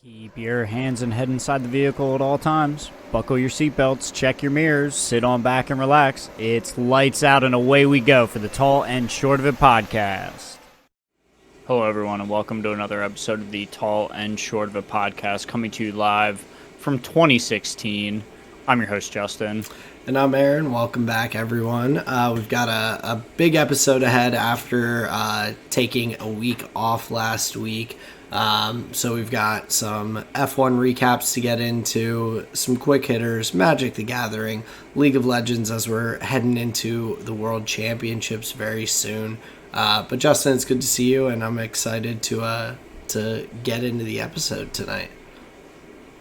Keep your hands and head inside the vehicle at all times. Buckle your seatbelts, check your mirrors, sit on back and relax. It's lights out and away we go for the Tall and Short of It podcast. Hello everyone and welcome to another episode of the Tall and Short of It podcast, coming to you live from 2016. I'm your host Justin. And I'm Aaron. Welcome back, everyone. We've got a big episode ahead after taking a week off last week. So we've got some F1 recaps to get into, some quick hitters, Magic the Gathering, League of Legends as we're heading into the World Championships very soon. But Justin, it's good to see you, and I'm excited to get into the episode tonight.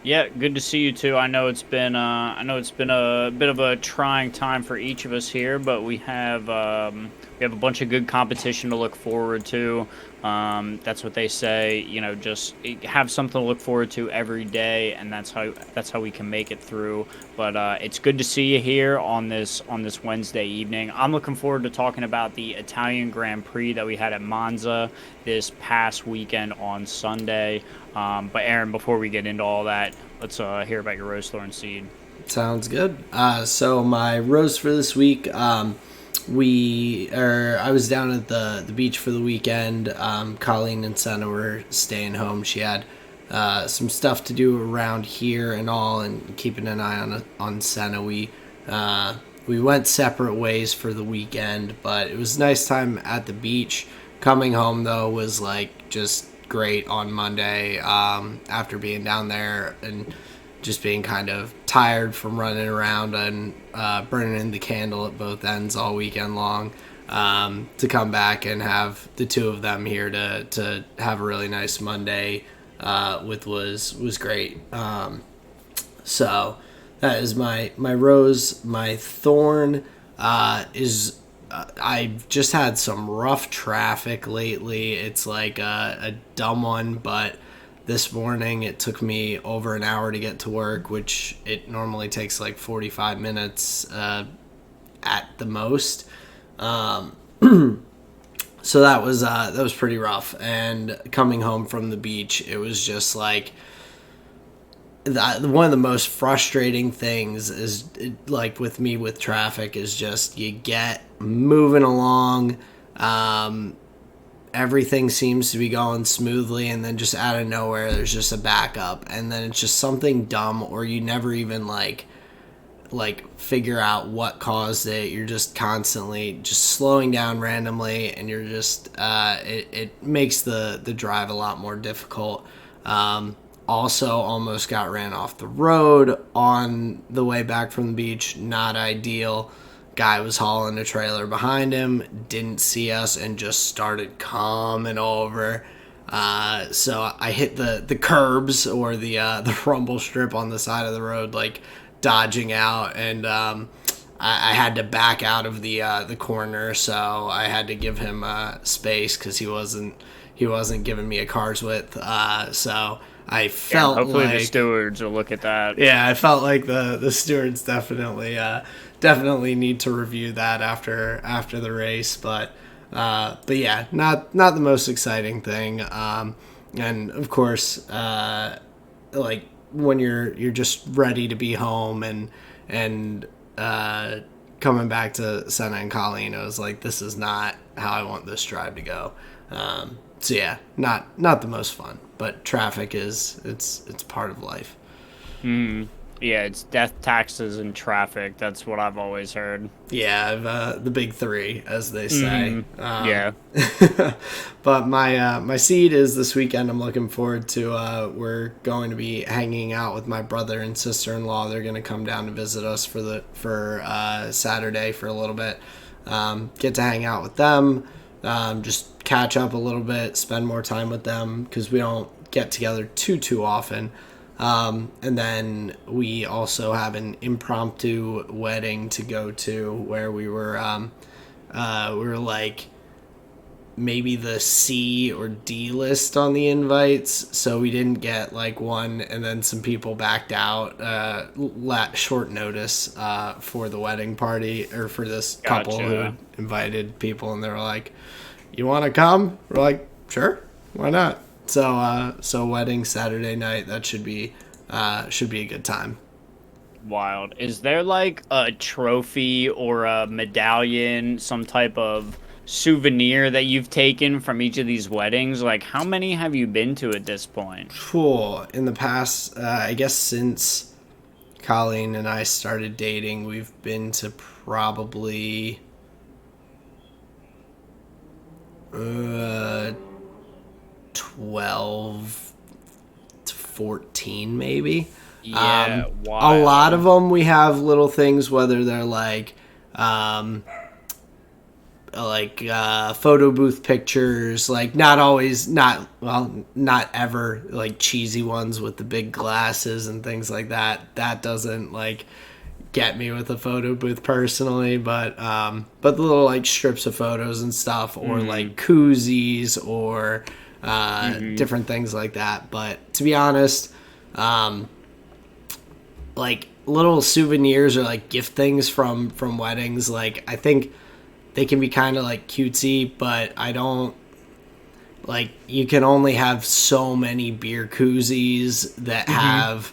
Yeah, good to see you too. I know it's been a bit of a trying time for each of us here, but we have a bunch of good competition to look forward to. That's what they say. You know, just have something to look forward to every day, and that's how we can make it through. But it's good to see you here on this Wednesday evening. I'm looking forward to talking about the Italian Grand Prix that we had at Monza this past weekend on Sunday. But Aaron, before we get into all that, let's hear about your Rose Thorn Seed. Sounds good. So my rose for this week, I was down at the beach for the weekend. Colleen and Senna were staying home. She had some stuff to do around here and all, and keeping an eye on Senna. We went separate ways for the weekend, but it was a nice time at the beach. Coming home though was like just great on Monday after being down there and just being kind of tired from running around and burning the candle at both ends all weekend long, to come back and have the two of them here to have a really nice Monday was great. So that is my rose. My thorn is I've just had some rough traffic lately. It's like a dumb one, but this morning it took me over an hour to get to work, which it normally takes like 45 minutes at the most. So that was pretty rough. And coming home from the beach, it was just like one of the most frustrating things is like with me with traffic is just you get moving along, everything seems to be going smoothly, and then just out of nowhere there's just a backup, and then it's just something dumb, or you never even like figure out what caused it. You're just constantly just slowing down randomly, and you're just it makes the drive a lot more difficult. Also almost got ran off the road on the way back from the beach. Not ideal. Guy was hauling a trailer behind him, didn't see us, and just started coming over. So I hit the curbs or the rumble strip on the side of the road, like dodging out, and I had to back out of the corner. So I had to give him space because he wasn't giving me a car's width. So I felt hopefully the stewards will look at that. Yeah, I felt like the stewards definitely need to review that after the race, but yeah, not the most exciting thing. And of course, like when you're just ready to be home and coming back to Senna and Colleen, I was like, this is not how I want this drive to go. So yeah, not the most fun, but traffic it's part of life. Yeah, it's death, taxes, and traffic. That's what I've always heard. Yeah, the big three, as they say. Yeah. But my seed is this weekend. I'm looking forward to. We're going to be hanging out with my brother and sister-in-law. They're going to come down to visit us for Saturday for a little bit. Get to hang out with them. Just catch up a little bit, spend more time with them because we don't get together too often. And then we also have an impromptu wedding to go to where we were like maybe the C or D list on the invites, so we didn't get like one, and then some people backed out short notice for the wedding party, or for this couple who invited people, and they were like, you want to come? We're like, sure, why not? So wedding Saturday night. That should be a good time. Wild. Is there like a trophy or a medallion, some type of souvenir that you've taken from each of these weddings? Like, how many have you been to at this point? Cool. In the past, I guess since Colleen and I started dating, we've been to probably uh, 12 to 14, maybe. Yeah, A lot wild. of them we have little things, whether they're um, photo booth pictures, like not always, not well, not ever like cheesy ones with the big glasses and things like that. That doesn't like get me with a photo booth personally, but the little like strips of photos and stuff, or Mm-hmm. like koozies, or Mm-hmm. different things like that. But to be honest, um, like little souvenirs or like gift things from weddings, like I think they can be kind of like cutesy, but I don't like, you can only have so many beer koozies that Mm-hmm. have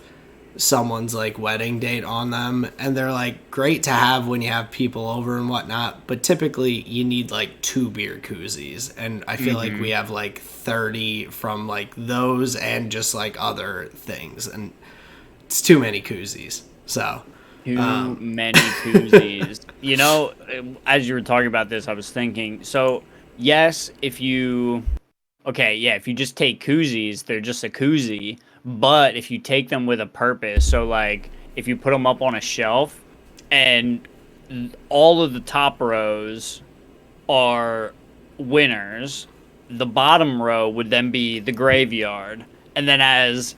someone's like wedding date on them, and they're like great to have when you have people over and whatnot, but typically you need like two beer koozies, and I feel like we Mm-hmm. have like 30 from like those and just like other things, and it's too many koozies. So Too many koozies. As you were talking about this, I was thinking, so yes, okay, yeah, if you just take koozies, they're just a koozie. But if you take them with a purpose, so like if you put them up on a shelf and all of the top rows are winners, the bottom row would then be the graveyard. And then as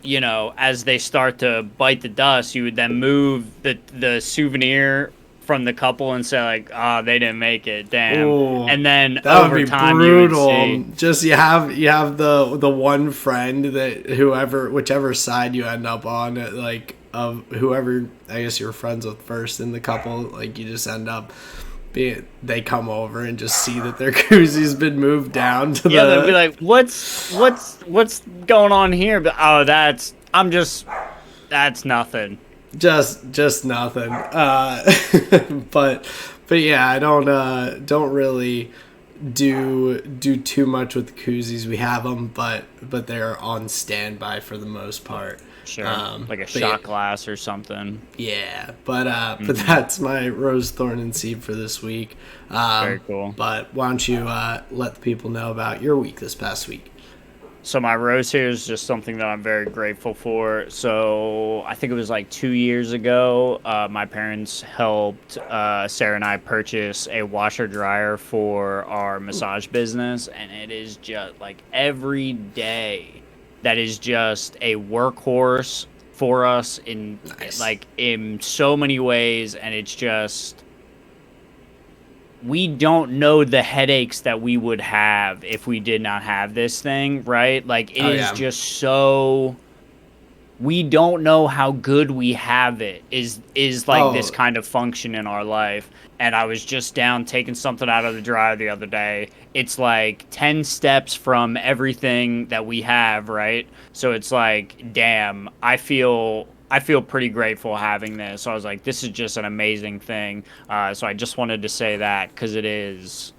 they start to bite the dust, you would then move the souvenir from the couple and say like, "Ah, oh, they didn't make it, damn." oh, And then that would over be time, you would brutal. see. Just you have the one friend that whoever whichever side you end up on, like of whoever I guess you're friends with first in the couple, like you just end up they come over and just see that their koozie been moved down to Yeah, they'll be the like, what's going on here?" But oh, that's nothing. just nothing. But yeah, I don't really do too much with the koozies. We have them, but they're on standby for the most part. Sure, like a But yeah, shot glass or something. yeah, but Hmm. that's my rose, thorn, and seed for this week. Very cool. But why don't you let the people know about your week this past week? So my rose here is just something that I'm very grateful for. So I think it was like 2 years ago. My parents helped Sarah and I purchase a washer dryer for our massage business, and it is just like every day that is just a workhorse for us in Nice. like in so many ways, and it's just we don't know the headaches that we would have if we did not have this thing, right? Like it Oh is yeah. just so we don't know how good we have it is like this Oh kind of function in our life. And I was just down taking something out of the dryer the other day. It's like 10 steps from everything that we have, right? So it's like, damn, I feel pretty grateful having this. So I was like, this is just an amazing thing. So I just wanted to say that because it is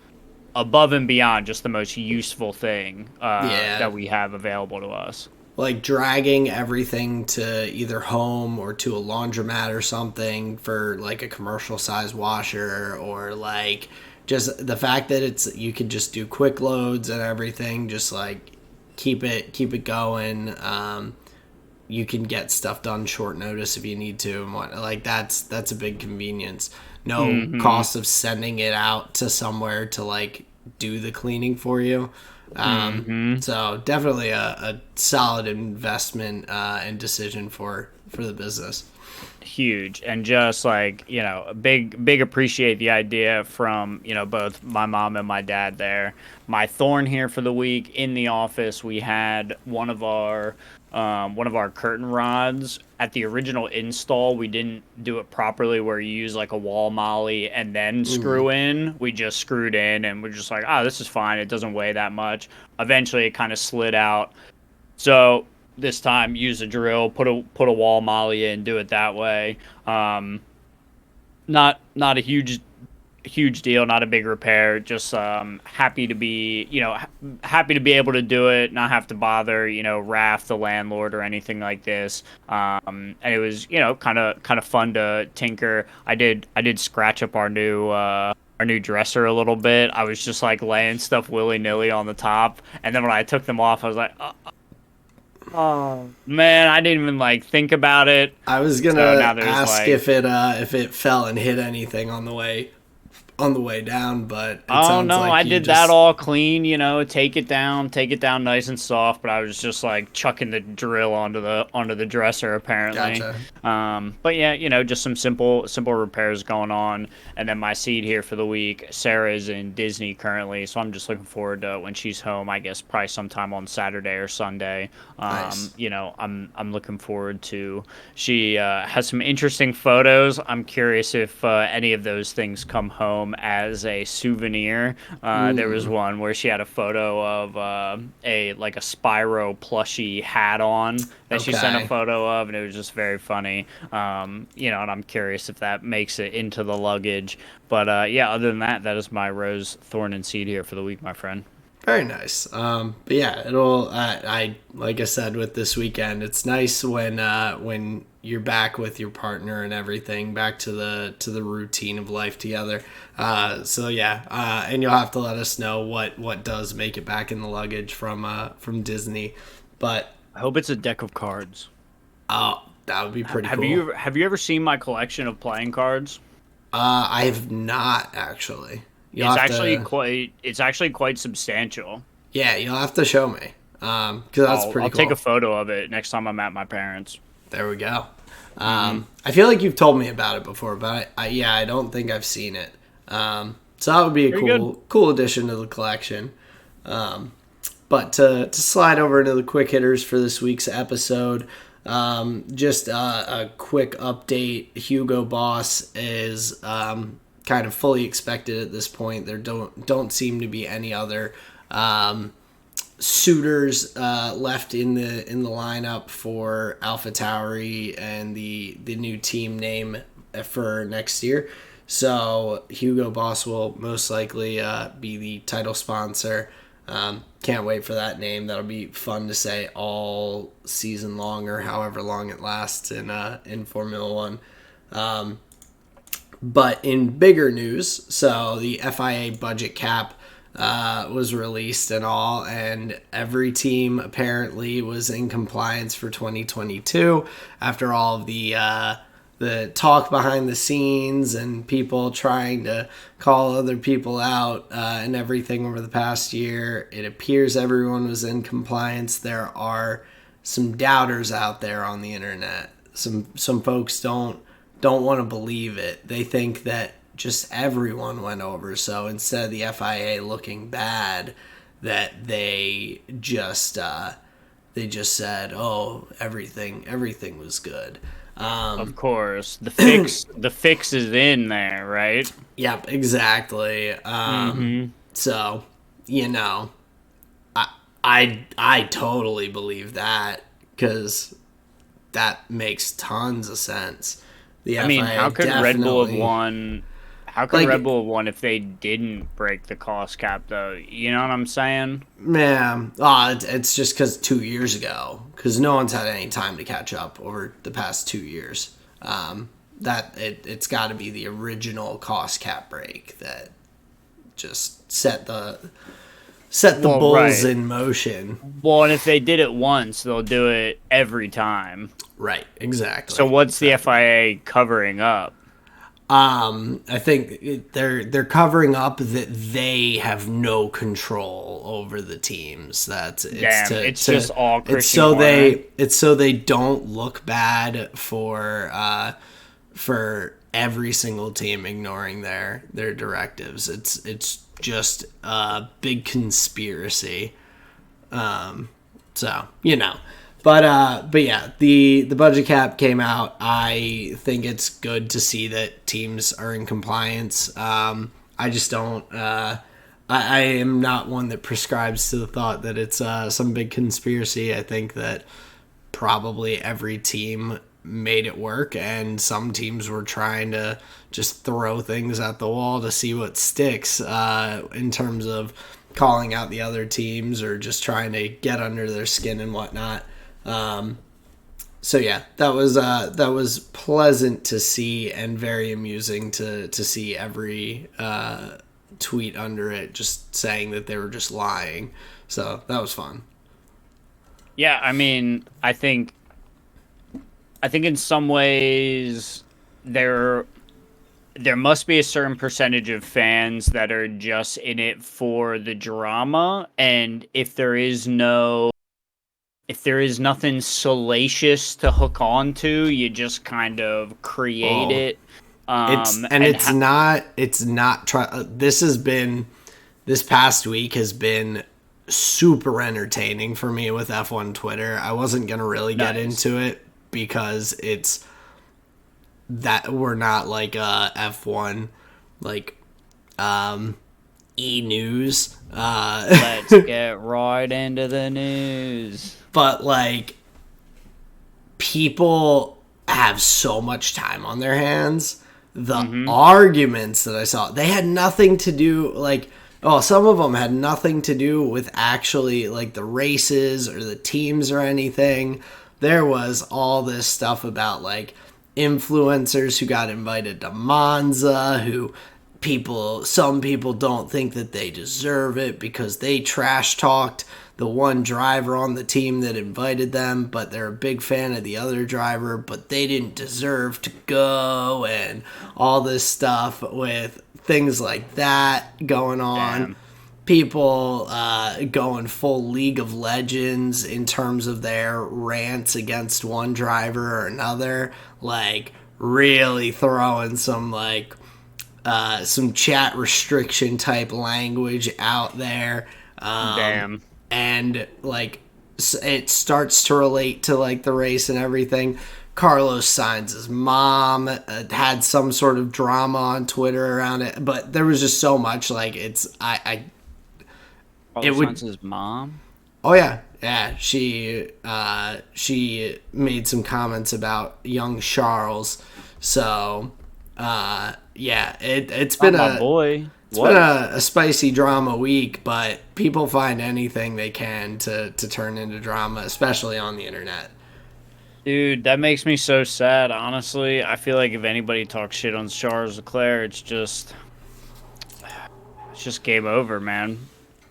above and beyond just the most useful thing yeah. that we have available to us. Like dragging everything to either home or to a laundromat or something for like a commercial size washer, or like just the fact that it's you could just do quick loads and everything, just like keep it going. You can get stuff done short notice if you need to, and what like that's a big convenience. No Mm-hmm. cost of sending it out to somewhere to like do the cleaning for you. Mm-hmm. So definitely a solid investment and decision for the business. Huge. And just like big appreciate the idea from both my mom and my dad there. My thorn here for the week in the office, we had one of our curtain rods at the original install. We didn't do it properly where you use like a wall molly and then screw in. We just screwed in and we're just like, oh, this is fine, it doesn't weigh that much. Eventually it kind of slid out. So this time, use a drill, put a wall molly in, do it that way. Not a huge deal, not a big repair. Just happy to be, happy to be able to do it, not have to bother, Raph the landlord or anything like this. And it was, kind of fun to tinker. I did scratch up our new dresser a little bit. I was just like laying stuff willy nilly on the top, and then when I took them off, I was like, oh man, I didn't even like think about it. I was So gonna now there's ask like, if it fell and hit anything on the way down, but it oh sounds no, like I you did that just all clean, take it down nice and soft, but I was just like chucking the drill onto the dresser apparently. gotcha. But yeah, just some simple repairs going on. And then my seed here for the week, Sarah is in Disney currently, so I'm just looking forward to when she's home, I guess probably sometime on Saturday or Sunday. Nice. I'm looking forward to. She has some interesting photos. I'm curious if any of those things come home as a souvenir. There was one where she had a photo of a Spyro plushie hat on that she sent a Okay. photo of, and it was just very funny. And I'm curious if that makes it into the luggage. But yeah, other than that, that is my rose, thorn, and seed here for the week, my friend. Very nice. But yeah, it'll. I like I said with this weekend, it's nice when you're back with your partner and everything, back to the routine of life together. So yeah, and you'll have to let us know what does make it back in the luggage from Disney. But I hope it's a deck of cards. oh, that would be pretty Have cool. you ever seen my collection of playing cards? I have not actually. You'll It's have actually to. quite substantial. Yeah, you'll have to show me. Because that's I'll pretty take a cool. photo of it next time I'm at my parents'. There we go. I feel like you've told me about it before, but yeah, I don't think I've seen it. So that would be a Very good. cool addition to the collection. But to slide over into the quick hitters for this week's episode, just a quick update. Hugo Boss is kind of fully expected at this point. There don't seem to be any other suitors left in the lineup for Alpha Tauri and the new team name for next year. So Hugo Boss will most likely be the title sponsor. Can't wait for that name. That'll be fun to say all season long or however long it lasts in Formula One. But in bigger news, so the FIA budget cap was released and all, and every team apparently was in compliance for 2022 after all of the talk behind the scenes and people trying to call other people out and everything over the past year. It appears everyone was in compliance. There are some doubters out there on the internet. Some folks don't want to believe it. They think that just everyone went over. So instead of the FIA looking bad, that they just said, "Oh, everything was good." Of course, the fix is in there, right? Yep, exactly. So, I totally believe that because that makes tons of sense. The I mean, FIA how could Red Bull have definitely won? How could like, Red Bull have won if they didn't break the cost cap, though? You know what I'm saying? man. It's just because 2 years ago, because no one's had any time to catch up over the past 2 years. It's got to be the original cost cap break that just set the Well, bulls right. in motion. Well, and if they did it once, they'll do it every time. Right, exactly. So what's the FIA covering up? I think they're covering up that they have no control over the teams. Damn, it's just all it's Christian so Horner. they don't look bad for every single team ignoring their directives. It's just a big conspiracy. So but yeah, the budget cap came out. I think it's good to see that teams are in compliance. I just don't. I am not one that prescribes to the thought that it's some big conspiracy. I think that probably every team made it work, and some teams were trying to just throw things at the wall to see what sticks in terms of calling out the other teams or just trying to get under their skin and whatnot. So yeah, that was pleasant to see and very amusing to see every tweet under it just saying that they were just lying. So that was fun. Yeah, I mean, I think in some ways there there must be a certain percentage of fans that are just in it for the drama, and if there is nothing salacious to hook on to, you just kind of create Oh, it. it's Um and and it's ha- not it's not try. This has been this past week has been super entertaining for me with F1 Twitter. I wasn't gonna really get Nice. into it because it's that we're not like F1 like e news. Let's get right into the news. But like people have so much time on their hands. The Mhm. arguments that I saw, they had nothing to do like oh, some of them had nothing to do with actually like the races or the teams or anything. There was all this stuff about like influencers who got invited to Monza, who some people don't think that they deserve it because they trash talked the one driver on the team that invited them, but they're a big fan of the other driver, but they didn't deserve to go, and all this stuff with things like that going on. Damn. People going full League of Legends in terms of their rants against one driver or another, like really throwing some chat restriction type language out there. Damn. And like it starts to relate to like the race and everything. Carlos Sainz's mom had some sort of drama on Twitter around it, but there was just so much like it Carlos would. Sainz's mom? Oh yeah, yeah. She made some comments about young Charles, so yeah, it's Oh been my a boy. it's been What? a spicy drama week, but people find anything they can to turn into drama, especially on the internet. Dude, that makes me so sad, honestly. I feel like if anybody talks shit on Charles Leclerc, it's just game over, man.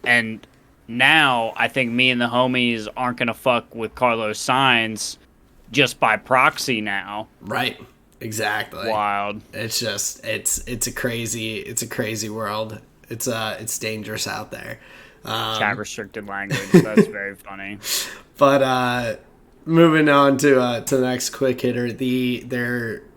And now I think me and the homies aren't gonna fuck with Carlos Sainz just by proxy now. Right. Exactly. Wild. It's just it's a crazy world. It's dangerous out there. Chat restricted language. That's very funny. But moving on to the next quick hitter,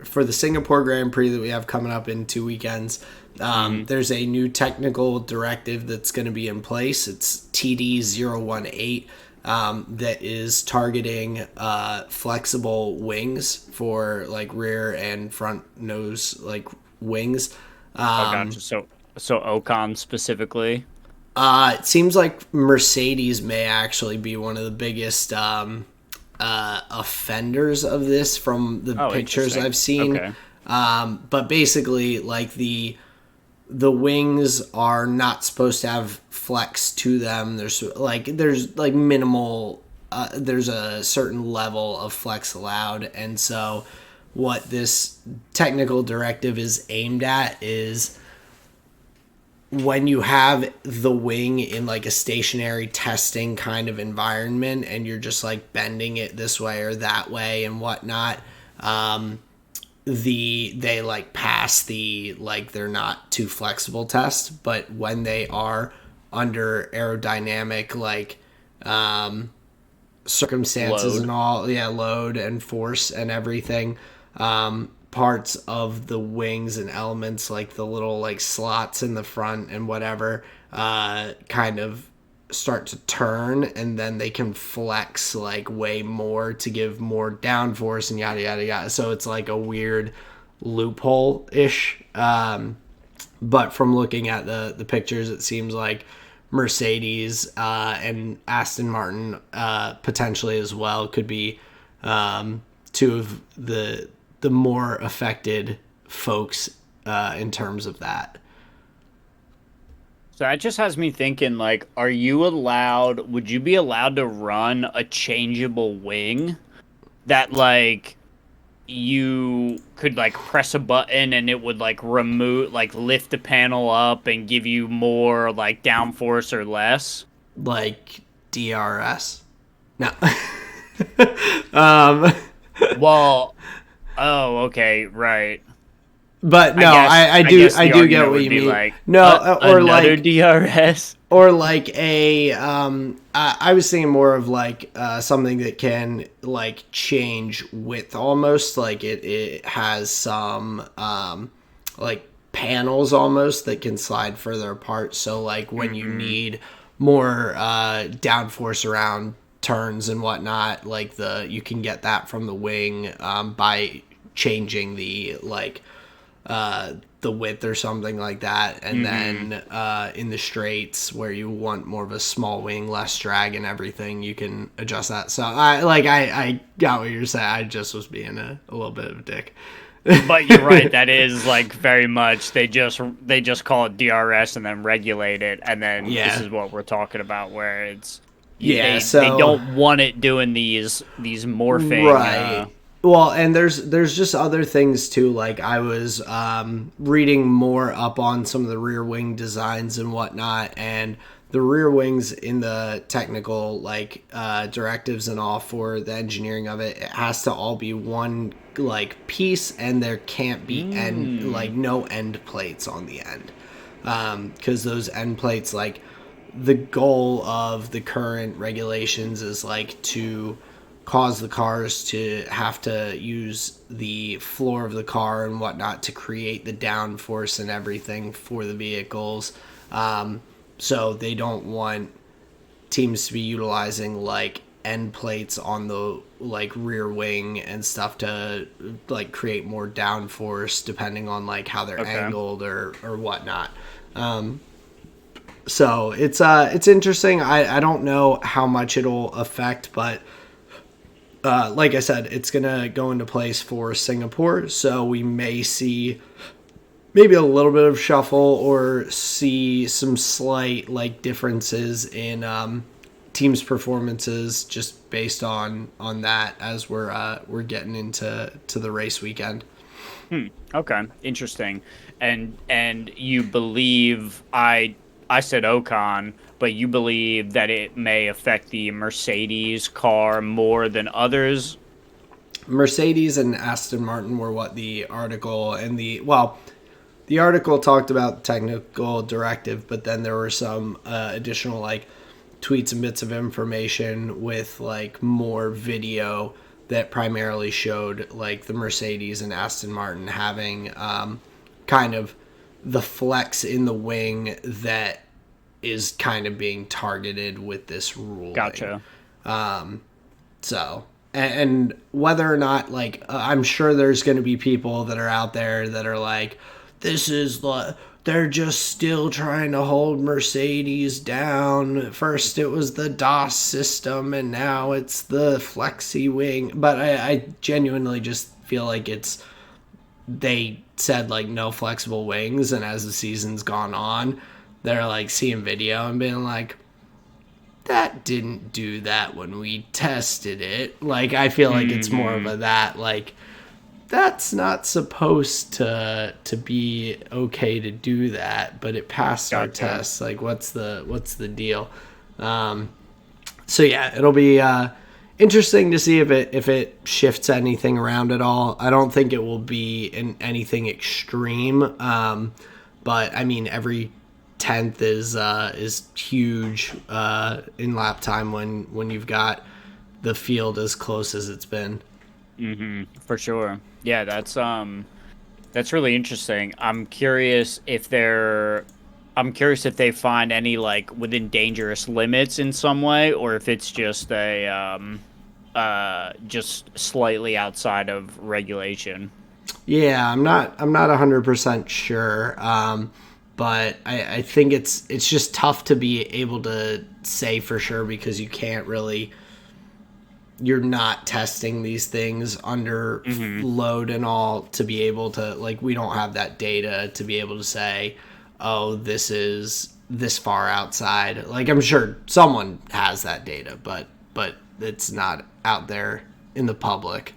for the Singapore Grand Prix that we have coming up in 2 weekends. There's a new technical directive that's going to be in place. It's TD018 that is targeting flexible wings for like rear and front nose like wings. Oh, gotcha. So Ocon specifically. It seems like Mercedes may actually be one of the biggest offenders of this from the Oh, pictures interesting. I've seen. Okay. But basically, like the wings are not supposed to have flex to them. There's minimal. There's a certain level of flex allowed, and so what this technical directive is aimed at is when you have the wing in like a stationary testing kind of environment and you're just like bending it this way or that way and whatnot, they like pass the like they're not too flexible test. But when they are under aerodynamic like circumstances Load. and all, yeah, load and force and everything, parts of the wings and elements like the little like slots in the front and whatever kind of start to turn, and then they can flex like way more to give more downforce and yada yada yada. So it's like a weird loophole ish But from looking at the pictures, it seems like Mercedes and Aston Martin potentially as well could be two of the more affected folks in terms of that. So that just has me thinking, like, would you be allowed to run a changeable wing that, like, you could, like, press a button and it would, like, lift the panel up and give you more, like, downforce or less? Like DRS? No. um, Well, oh, okay, right. but no, I guess I the do get argument what would you be mean. like, No, or another like DRS? or like a I was thinking more of like something that can like change width almost, like it has some like panels almost that can slide further apart, so like when you need more downforce around turns and whatnot, like you can get that from the wing by changing the width or something like that, and then in the straights where you want more of a small wing, less drag and everything, you can adjust that. So I got what you're saying. I just was being a little bit of a dick. But you're right. That is like very much they just call it DRS and then regulate it, and then this Yeah. is what we're talking about, where it's they So don't want it doing these morphing. right. Well, and there's just other things too. Like I was reading more up on some of the rear wing designs and whatnot, and the rear wings in the technical like directives and all for the engineering of it, it has to all be one like piece, and there can't be no end plates on the end, because those end plates, like the goal of the current regulations is like to cause the cars to have to use the floor of the car and whatnot to create the downforce and everything for the vehicles. So they don't want teams to be utilizing like end plates on the like rear wing and stuff to like create more downforce depending on like how they're angled or whatnot. So it's interesting. I don't know how much it'll affect, but like I said, it's going to go into place for Singapore, so we may see maybe a little bit of shuffle or see some slight like differences in teams' performances just based on that as we're getting into the race weekend. Okay, interesting. And you believe I said Ocon, but you believe that it may affect the Mercedes car more than others? Mercedes and Aston Martin were what the article and the article talked about technical directive, but then there were some additional like tweets and bits of information with like more video that primarily showed like the Mercedes and Aston Martin having kind of the flex in the wing that is kind of being targeted with this ruling. Gotcha. So, and whether or not, like, I'm sure there's going to be people that are out there that are like, they're just still trying to hold Mercedes down. First it was the DOS system, and now it's the flexi wing. But I genuinely just feel like they said, like, no flexible wings, and as the season's gone on, they're, like, seeing video and being like, that didn't do that when we tested it. Like, I feel like it's more of a that, like, that's not supposed to be okay to do that, but it passed our tests. Like, what's the deal? So yeah, it'll be interesting to see if it shifts anything around at all. I don't think it will be in anything extreme, but I mean every 10th is huge in lap time when you've got the field as close as it's been. For sure. Yeah, that's really interesting. I'm curious if they find any like within dangerous limits in some way, or if it's just a just slightly outside of regulation. Yeah, I'm not 100% sure. But I think it's just tough to be able to say for sure because you can't really, you're not testing these things under Hmm. load and all to be able to, like, we don't have that data to be able to say, oh, this is this far outside. Like, I'm sure someone has that data, but it's not out there in the public.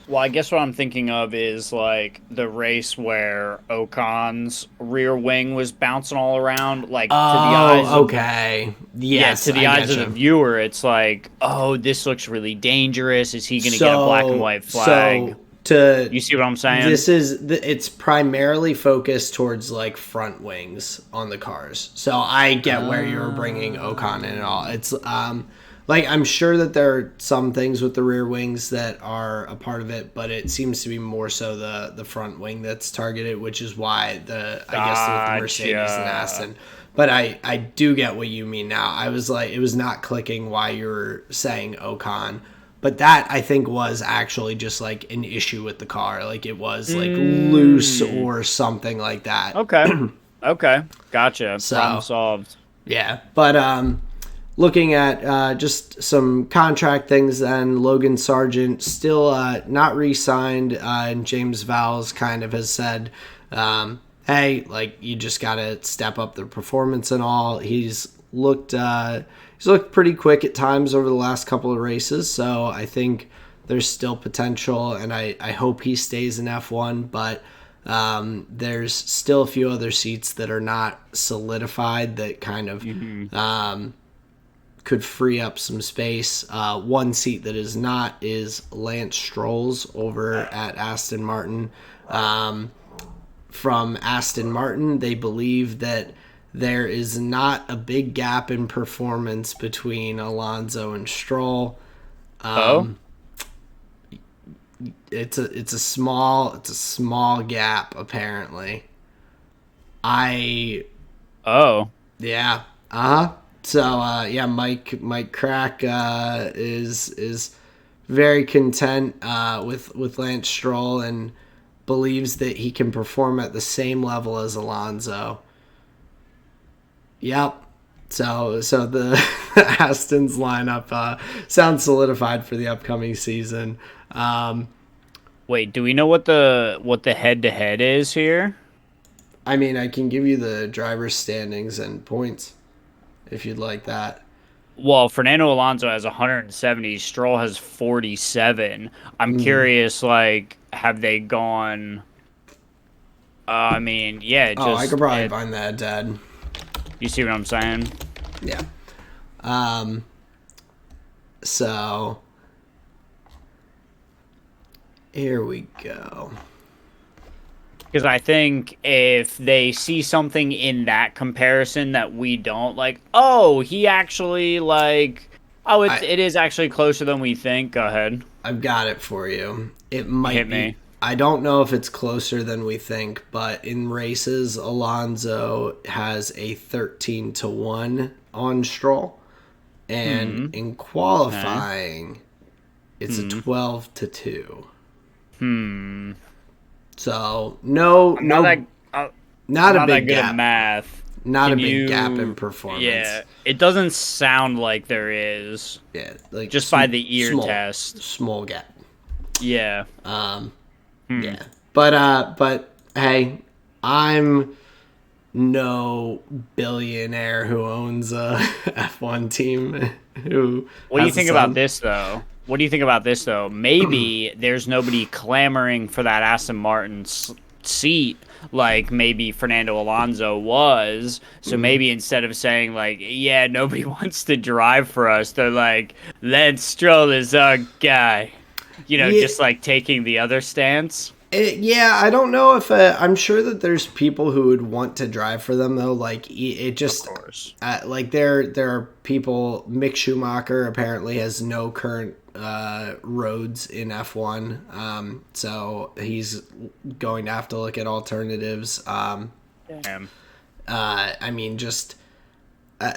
Well, I guess what I'm thinking of is like the race where Ocon's rear wing was bouncing all around, like to the eyes Oh, of okay. yeah, Yes, to I the eyes of the getcha. viewer, it's like, oh, this looks really dangerous. Is he going to get a black and So white flag? so to You see what I'm saying? this is it's primarily focused towards like front wings on the cars. So I get where you're bringing Ocon in and all. It's like I'm sure that there are some things with the rear wings that are a part of it, but it seems to be more so the front wing that's targeted, which is why the I guess with the Mercedes and Gotcha. Aston. But I do get what you mean now. I was like, it was not clicking why you were saying Ocon, but that I think was actually just like an issue with the car. Like it was like loose Mm. or something like that. Okay. Okay. Gotcha. Problem So solved. yeah, but looking at just some contract things, then Logan Sargent still not re-signed, and James Vowles kind of has said, "Hey, like you just got to step up the performance and all." He's looked pretty quick at times over the last couple of races, so I think there's still potential, and I hope he stays in F1, but. There's still a few other seats that are not solidified that kind of Hmm. could free up some space. One seat that is not is Lance Stroll's over at Aston Martin. From Aston Martin, they believe that there is not a big gap in performance between Alonso and Stroll. Oh. It's a small gap apparently. I Oh. Yeah. Uh huh. So yeah, Mike Crack is very content with Lance Stroll and believes that he can perform at the same level as Alonso. Yep. So the Aston's lineup sounds solidified for the upcoming season. Um, Wait, do we know what the head to head is here? I mean, I can give you the driver's standings and points if you'd like that. Well, Fernando Alonso has 170, Stroll has 47. I'm Mm. curious, like, have they gone? I mean, yeah, Oh, I could just probably it. find that, Dad. You see what I'm saying? Yeah. Um, so here we go. Because I think if they see something in that comparison that we don't, like, oh, he actually like, oh, I it is actually closer than we think. Go ahead, I've got it for you. It hit might be. me. I don't know if it's closer than we think, but in races, Alonso has a 13-1 on Stroll, and Hmm. in Okay. qualifying, it's a Hmm. 12-2. Hmm. So no, I'm not that. no, I'm not a not that big good at gap. math. Not a Can big gap in you? performance. Yeah, it doesn't sound like there is, Yeah, like just by the ear test. small gap. Yeah. Um, Hmm. yeah, but hey, I'm no billionaire who owns a F1 team who What do you has a think about son. this, though? What do you think about this, though? Maybe there's nobody clamoring for that Aston Martin seat like maybe Fernando Alonso was. So Mm. maybe instead of saying, like, yeah, nobody wants to drive for us, they're like, Lance Stroll is our guy. Yeah, Just like taking the other stance. yeah, I don't know if I'm sure that there's people who would want to drive for them though. Like it Of just course. like there are people. Mick Schumacher apparently has no current roads in F1, so he's going to have to look at alternatives. Damn. I mean, just uh,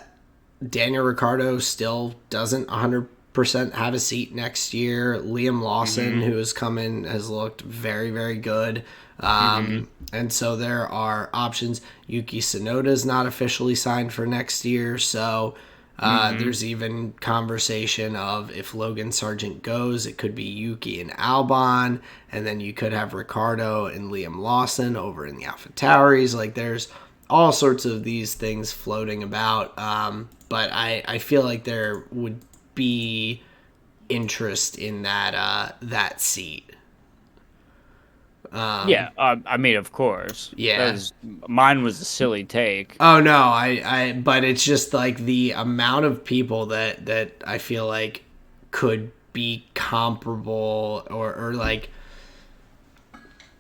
Daniel Ricciardo still doesn't 100% 100% have a seat next year. Liam Lawson, Mm-hmm. who has come in, has looked very, very good. Mm-hmm. And so there are options. Yuki Tsunoda's not officially signed for next year, so Mm-hmm. there's even conversation of if Logan Sargent goes, it could be Yuki and Albon, and then you could have Ricardo and Liam Lawson over in the AlphaTauris. Like there's all sorts of these things floating about, but I feel like there would be interest in that seat. Yeah, I mean, of course. That Yeah. was mine was a silly take. Oh no, but it's just like the amount of people that I feel like could be comparable or like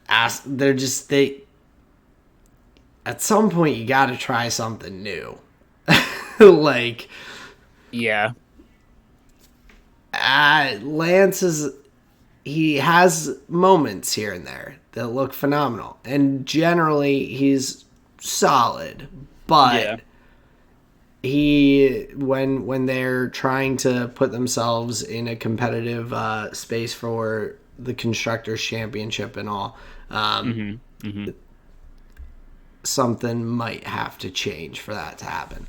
ask. They're just they. At some point, you got to try something new. Like Yeah. Lance is he has moments here and there that look phenomenal, and generally he's solid, Yeah. but he when they're trying to put themselves in a competitive space for the constructors championship and all, Mm-hmm. Mm-hmm. something might have to change for that to happen.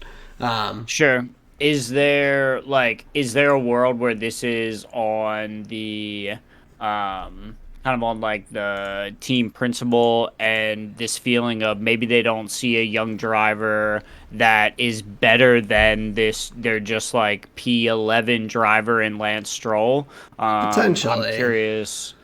Sure. Is there a world where this is on the kind of on like the team principle and this feeling of maybe they don't see a young driver that is better than this, they're just like P11 driver in Lance Stroll. I'm Potentially. curious.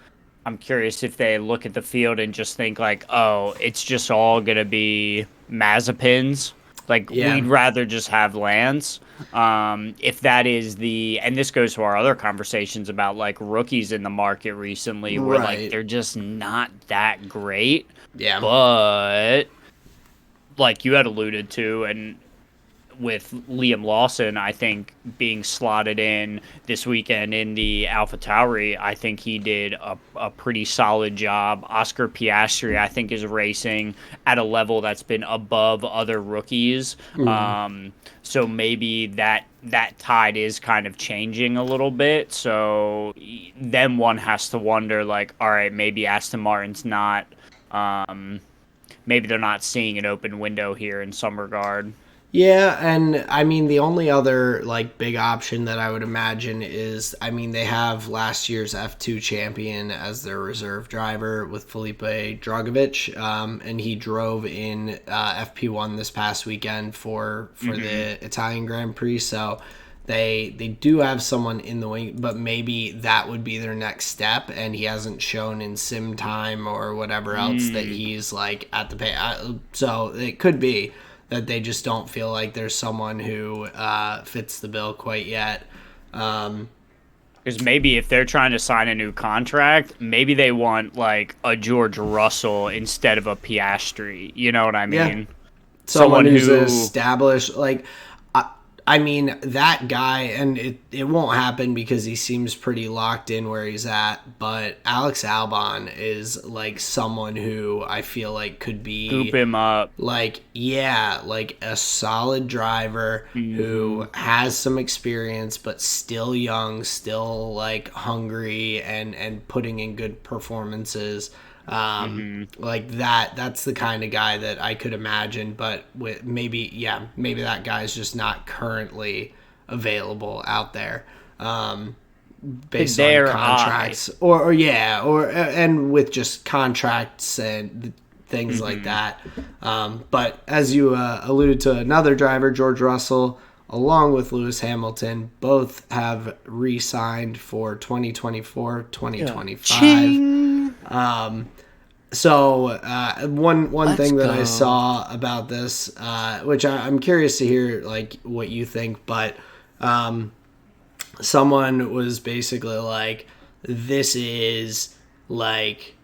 I'm curious if they look at the field and just think like, oh, it's just all gonna be Mazepins. Like Yeah. we'd rather just have Lance. If that is the, and this goes to our other conversations about like rookies in the market recently, where like Right. they're just not that great, Yeah. but like you had alluded to, and with Liam Lawson, I think being slotted in this weekend in the Alpha Tauri, I think he did a pretty solid job. Oscar Piastri, I think, is racing at a level that's been above other rookies. So maybe that tide is kind of changing a little bit. So then one has to wonder, like, all right, maybe Aston Martin's not. Maybe they're not seeing an open window here in some regard. Yeah, and I mean the only other like big option that I would imagine is I mean they have last year's F2 champion as their reserve driver with Felipe Dragovic, and he drove in FP1 this past weekend for Hmm. the Italian Grand Prix. So they do have someone in the wing, but maybe that would be their next step, and he hasn't shown in sim time or whatever else that Mm. he's like at the pay. So it could be that they just don't feel like there's someone who fits the bill quite yet. Because maybe if they're trying to sign a new contract, maybe they want like a George Russell instead of a Piastri. You know what I Yeah, mean? someone Someone who's who, established. Like I mean, that guy, and it won't happen because he seems pretty locked in where he's at, but Alex Albon is like someone who I feel like could scoop be him up. like, yeah, like a solid driver Hmm. who has some experience but still young, still like hungry and putting in good performances. Hmm. Like that's the kind of guy that I could imagine, but with maybe, yeah, maybe that guy's just not currently available out there, To based on their eye. contracts or yeah, or and with just contracts and things like Hmm. that. But as you alluded to, another driver, George Russell, along with Lewis Hamilton, both have re-signed for 2024, 2025. Ching. So one Let's thing that I go. saw about this, which I'm curious to hear like what you think, but someone was basically like, "This is like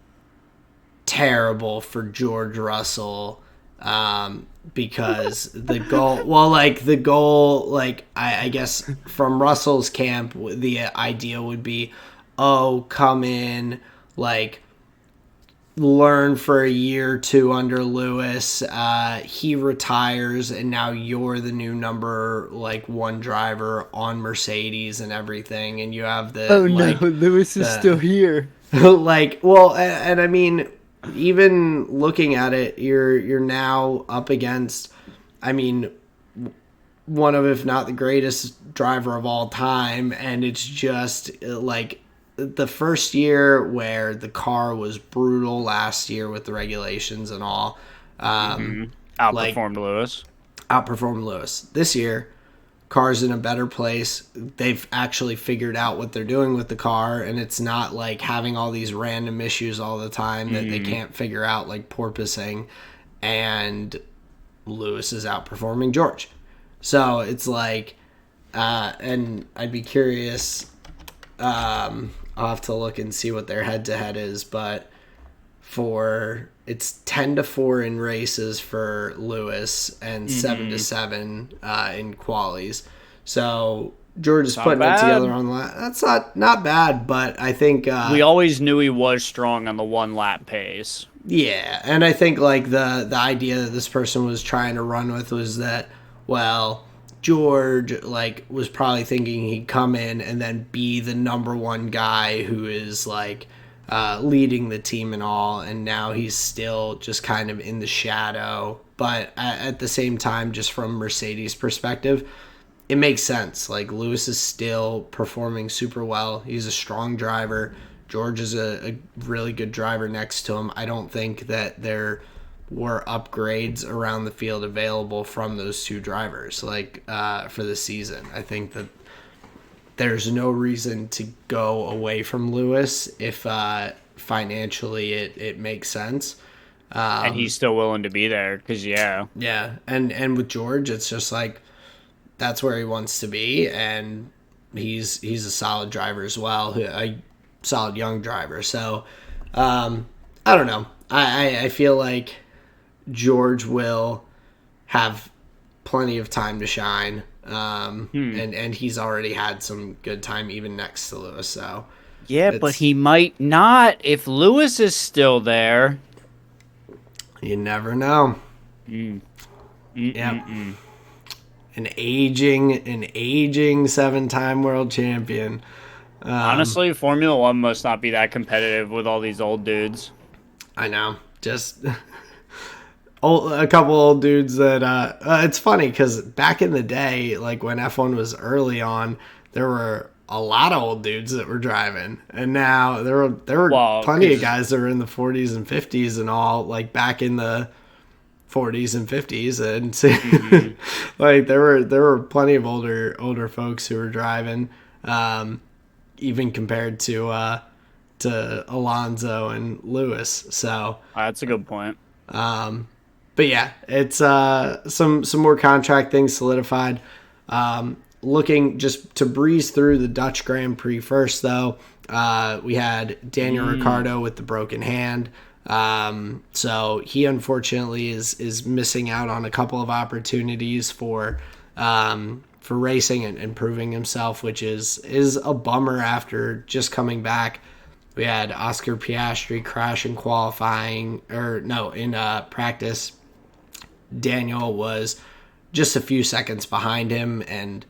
terrible for George Russell." Because the goal, well, like the goal, like I guess from Russell's camp, the idea would be, oh, come in, like learn for a year or two under Lewis. He retires, and now you're the new number like one driver on Mercedes and everything, and you have Oh no, Lewis is still the here. like well, and I mean, even looking at it, you're now up against, I mean, one of, if not the greatest driver of all time, and it's just like the first year where the car was brutal last year with the regulations and all, like Outperformed Lewis. outperformed Lewis. This year, car's in a better place. They've actually figured out what they're doing with the car, and it's not like having all these random issues all the time that they can't figure out, like porpoising, and Lewis is outperforming George. So it's like, and I'd be curious. I'll have to look and see what their head-to-head is, but it's 10-4 in races for Lewis and 7-7 in qualies. So George is putting it together on the lap. That's not bad, but I think we always knew he was strong on the one lap pace. Yeah, and I think like the idea that this person was trying to run with was that, well, George like was probably thinking he'd come in and then be the number one guy who is like leading the team and all, and now he's still just kind of in the shadow. But at the same time, just from Mercedes' perspective, it makes sense. Like Lewis is still performing super well. He's a strong driver. George is a really good driver next to him. I don't think that there were upgrades around the field available from those two drivers, like for the season. I think that there's no reason to go away from Lewis if financially it makes sense. And he's still willing to be there because, Yeah, and with George, it's just like that's where he wants to be, and he's a solid driver as well, a solid young driver. So I don't know. I feel like George will have plenty of time to shine, and he's already had some good time even next to Lewis. So yeah, but he might not if Lewis is still there. You never know. Yep. An aging 7-time world champion. Honestly, Formula One must not be that competitive with all these old dudes. I know. Just a couple old dudes that it's funny because back in the day, like when F1 was early on, there were a lot of old dudes that were driving, and now there were plenty of guys that were in the 40s and 50s and all, like back in the 40s and 50s, and like there were plenty of older folks who were driving, even compared to Alonso and Lewis. So that's a good point. But yeah, it's some more contract things solidified. Looking just to breeze through the Dutch Grand Prix first, though, we had Daniel Ricciardo with the broken hand. So he unfortunately is missing out on a couple of opportunities for racing and proving himself, which is a bummer after just coming back. We had Oscar Piastri crash in qualifying, in practice. Daniel was just a few seconds behind him, and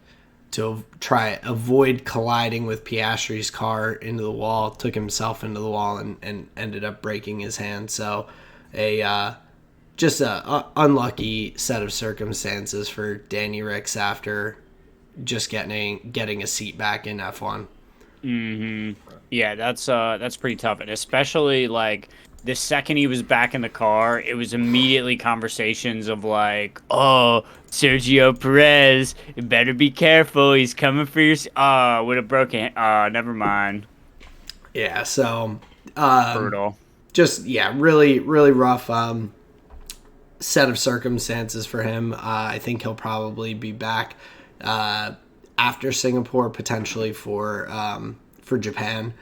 to try avoid colliding with Piastri's car into the wall, took himself into the wall and ended up breaking his hand. So just a unlucky set of circumstances for Danny Ricks after just getting a seat back in F1. Yeah, that's pretty tough, and especially like the second he was back in the car, it was immediately conversations of like, oh, Sergio Perez, you better be careful, he's coming for your with a broken never mind. Yeah, so brutal. Just really really rough set of circumstances for him. I think he'll probably be back after Singapore, potentially for Japan.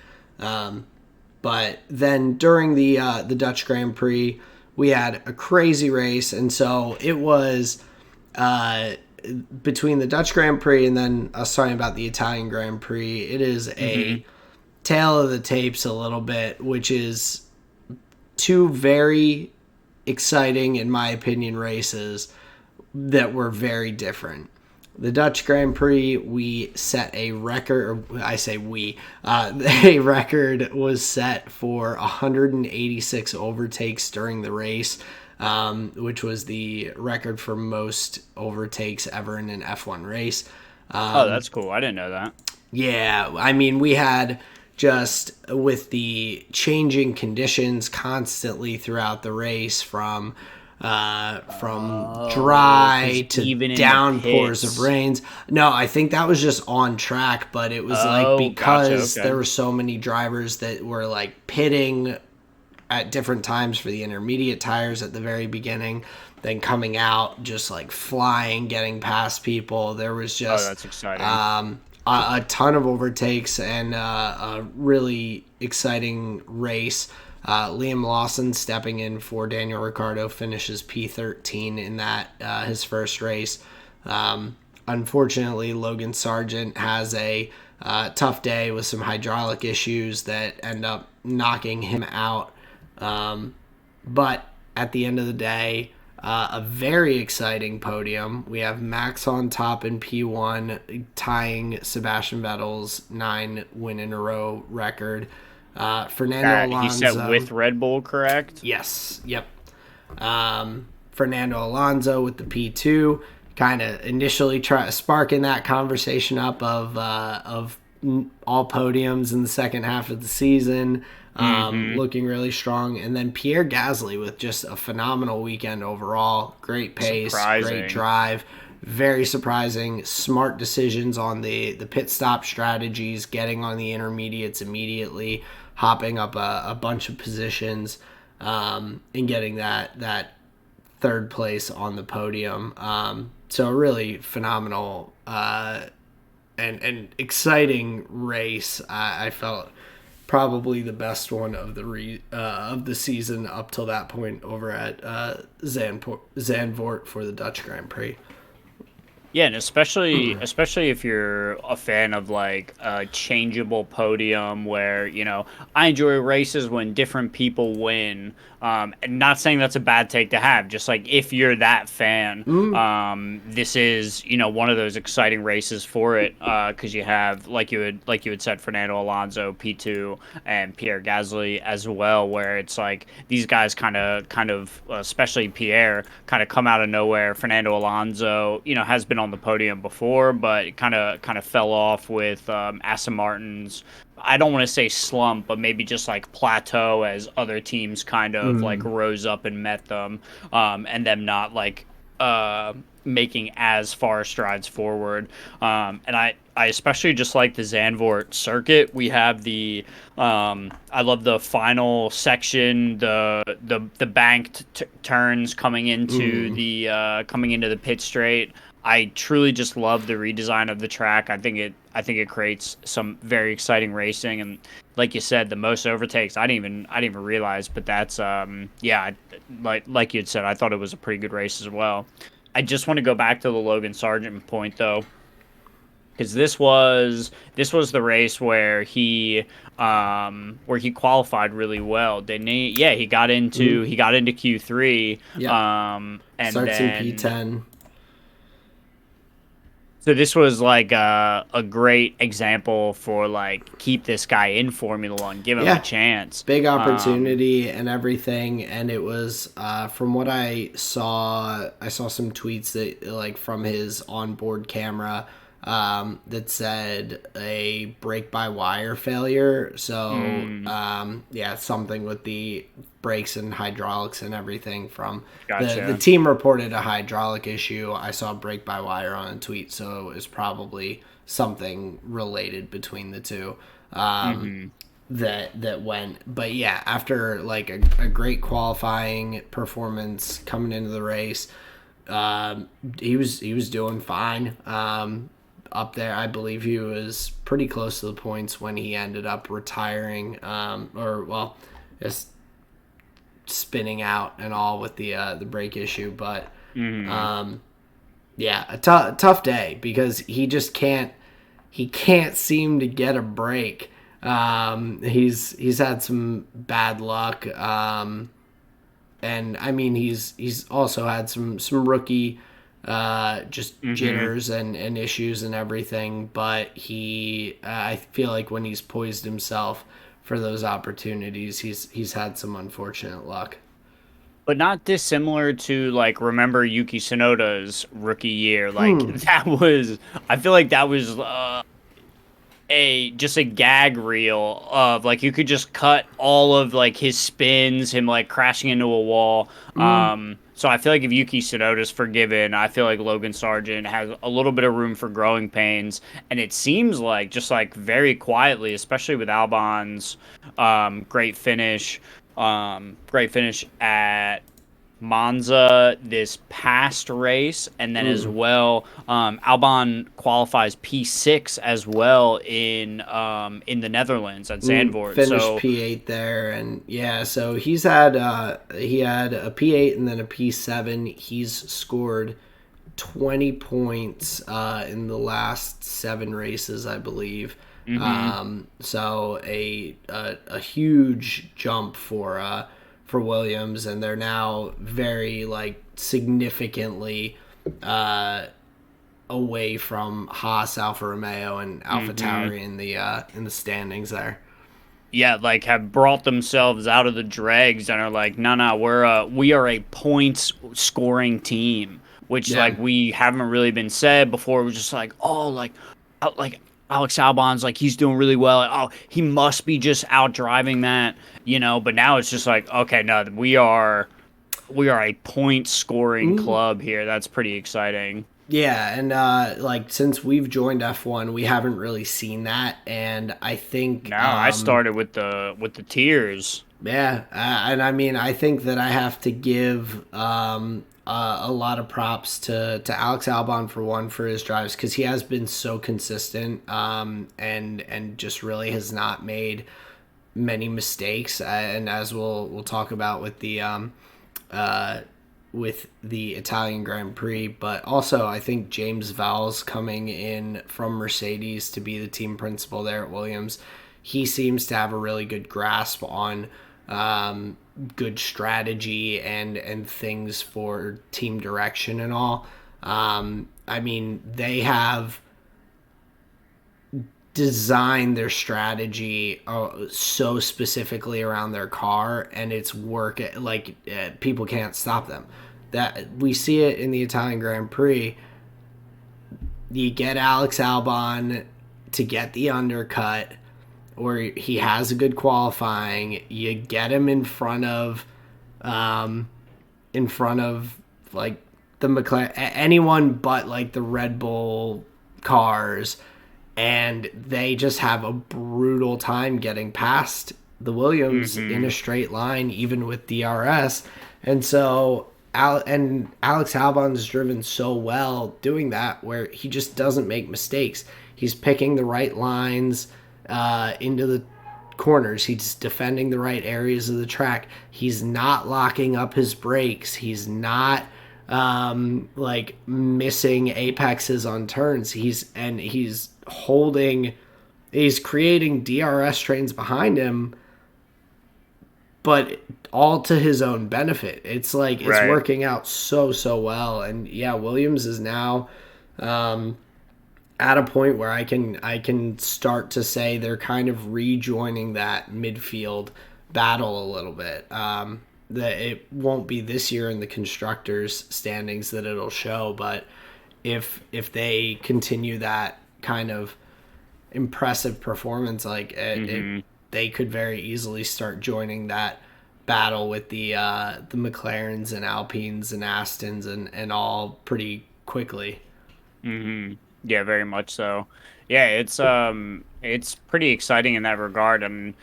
But then during the Dutch Grand Prix, we had a crazy race, and so it was between the Dutch Grand Prix and then us talking about the Italian Grand Prix. It is a tale of the tapes a little bit, which is two very exciting, in my opinion, races that were very different. The Dutch Grand Prix, we set a record, or I say we, a record was set for 186 overtakes during the race, which was the record for most overtakes ever in an F1 race. Oh, that's cool. I didn't know that. Yeah, I mean, we had just with the changing conditions constantly throughout the race from dry 'Cause to even in the downpours of pits. rains. No, I think that was just on track, but it was like Oh, gotcha. because Okay. there were so many drivers that were like pitting at different times for the intermediate tires at the very beginning, then coming out just like flying, getting past people. There was Oh, just that's exciting. a ton of overtakes and a really exciting race. Liam Lawson stepping in for Daniel Ricciardo finishes P13 in that his first race. Unfortunately, Logan Sargent has a tough day with some hydraulic issues that end up knocking him out. But at the end of the day, a very exciting podium. We have Max on top in P1, tying Sebastian Vettel's 9 win in a row record. Fernando That he set Alonso. with Red Bull, correct? Yes, yep. Fernando Alonso with the P2, kind of initially sparking that conversation up of all podiums in the second half of the season, looking really strong. And then Pierre Gasly with just a phenomenal weekend overall. Great pace, Surprising. great drive. Very surprising, smart decisions on the pit stop strategies, getting on the intermediates immediately, hopping up a bunch of positions, and getting that third place on the podium. So a really phenomenal and exciting race. I felt probably the best one of the season up till that point over at Zandvoort for the Dutch Grand Prix. Yeah, and especially if you're a fan of like a changeable podium where, I enjoy races when different people win. And not saying that's a bad take to have, just like if you're that fan, this is, one of those exciting races for it. Because you have like you had said, Fernando Alonso P2 and Pierre Gasly as well, where it's like these guys kind of especially Pierre kind of come out of nowhere. Fernando Alonso, has been on the podium before, but it kind of fell off with Aston Martin's, I don't want to say slump, but maybe just like plateau as other teams kind of like rose up and met them, and them not like making as far strides forward. And I especially just like the Zandvoort circuit. We have the I love the final section, the banked turns coming into the pit straight. I truly just love the redesign of the track. I think it creates some very exciting racing, and like you said, the most overtakes. I didn't even realize, but that's like you had said, I thought it was a pretty good race as well. I just want to go back to the Logan Sargent point though, because this was the race where he qualified really well, didn't he? Yeah, he got into Q3. Yeah. And Starts then in P10. So this was like a great example for like keep this guy in Formula One, give him a chance. Big opportunity and everything, and it was from what I saw some tweets that like from his onboard camera that said a brake by wire failure. So something with the brakes and hydraulics and everything from the team reported a hydraulic issue. I saw brake by wire on a tweet, so it was probably something related between the two that went. But yeah, after like a great qualifying performance coming into the race, he was doing fine. Up there, I believe he was pretty close to the points when he ended up retiring, just spinning out and all with the brake issue. But a tough day because he just can't seem to get a break He's had some bad luck. And I mean he's also had some rookie just Hmm. jitters and issues and everything, but I feel like when he's poised himself for those opportunities, he's had some unfortunate luck. But not dissimilar to like remember Yuki Tsunoda's rookie year. Like that was, I feel like that was a just a gag reel of like you could just cut all of like his spins, him like crashing into a wall. So I feel like if Yuki Tsunoda's forgiven, I feel like Logan Sargent has a little bit of room for growing pains, and it seems like just like very quietly, especially with Albon's great finish at Monza this past race, and then as well, Albon qualifies P6 as well in the Netherlands at Zandvoort. Finished So P8 there, and yeah, so he had a P8 and then a P7. He's scored 20 points in the last 7 races, I believe. hmm So a huge jump for Williams, and they're now very like significantly uh, away from Haas, Alfa Romeo, and Alfa hmm Tauri in the standings there. yeah, like have brought themselves out of the dregs and are like, no, no, we are a points scoring team, which Yeah. like we haven't really been said before. It was just like, oh, like Alex Albon's like he's doing really well. Oh, he must be just out driving that. But now it's just like, okay, no, we are a point scoring club here. That's pretty exciting. Yeah, and like since we've joined F1, we haven't really seen that, and I think No, I started with the tears. yeah, and I mean I think that I have to give a lot of props to Alex Albon for one for his drives because he has been so consistent and just really has not made many mistakes, and as we'll talk about uh, with the Italian Grand Prix, but also I think James Vowles coming in from Mercedes to be the team principal there at Williams. He seems to have a really good grasp on good strategy and things for team direction and all. I mean, they have designed their strategy so specifically around their car, and it's work like people can't stop them. That we see it in the Italian Grand Prix. You get Alex Albon to get the undercut, or he has a good qualifying. You get him in front of like the McLaren, anyone but like the Red Bull cars, and they just have a brutal time getting past the Williams in a Hmm. straight line, even with DRS. And so Alex Albon's driven so well doing that, where he just doesn't make mistakes. He's picking the right lines into the corners. He's defending the right areas of the track. He's not locking up his brakes. He's not like missing apexes on turns. He's holding, he's creating DRS trains behind him, but all to his own benefit. It's like it's Right. working out so well, and yeah, Williams is now at a point where I can start to say they're kind of rejoining that midfield battle a little bit. That it won't be this year in the constructors standings that it'll show, but if they continue that kind of impressive performance, like Hmm. they could very easily start joining that battle with the McLarens and Alpines and Astons and all pretty quickly. Hmm. Yeah, very much so. Yeah, it's pretty exciting in that regard. I mean,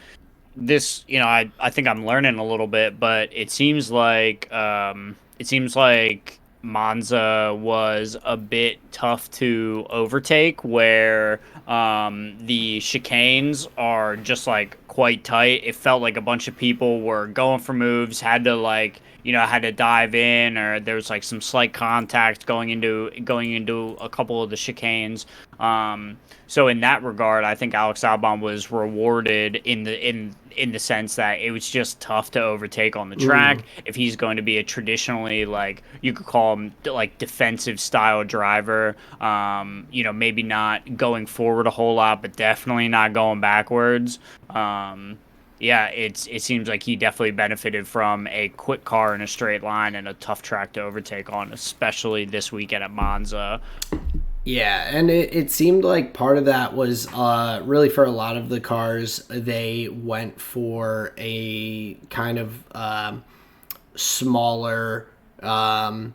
I think I'm learning a little bit, but it seems like Monza was a bit tough to overtake, where the chicanes are just like quite tight. It felt like a bunch of people were going for moves, had to had to dive in, or there was like some slight contact going into a couple of the chicanes. So in that regard, I think Alex Albon was rewarded in the sense that it was just tough to overtake on the track. If he's going to be a traditionally, like, you could call him like defensive style driver, maybe not going forward a whole lot, but definitely not going backwards. It seems like he definitely benefited from a quick car in a straight line and a tough track to overtake on, especially this weekend at Monza. Yeah, and it seemed like part of that was really for a lot of the cars, they went for a kind of smaller car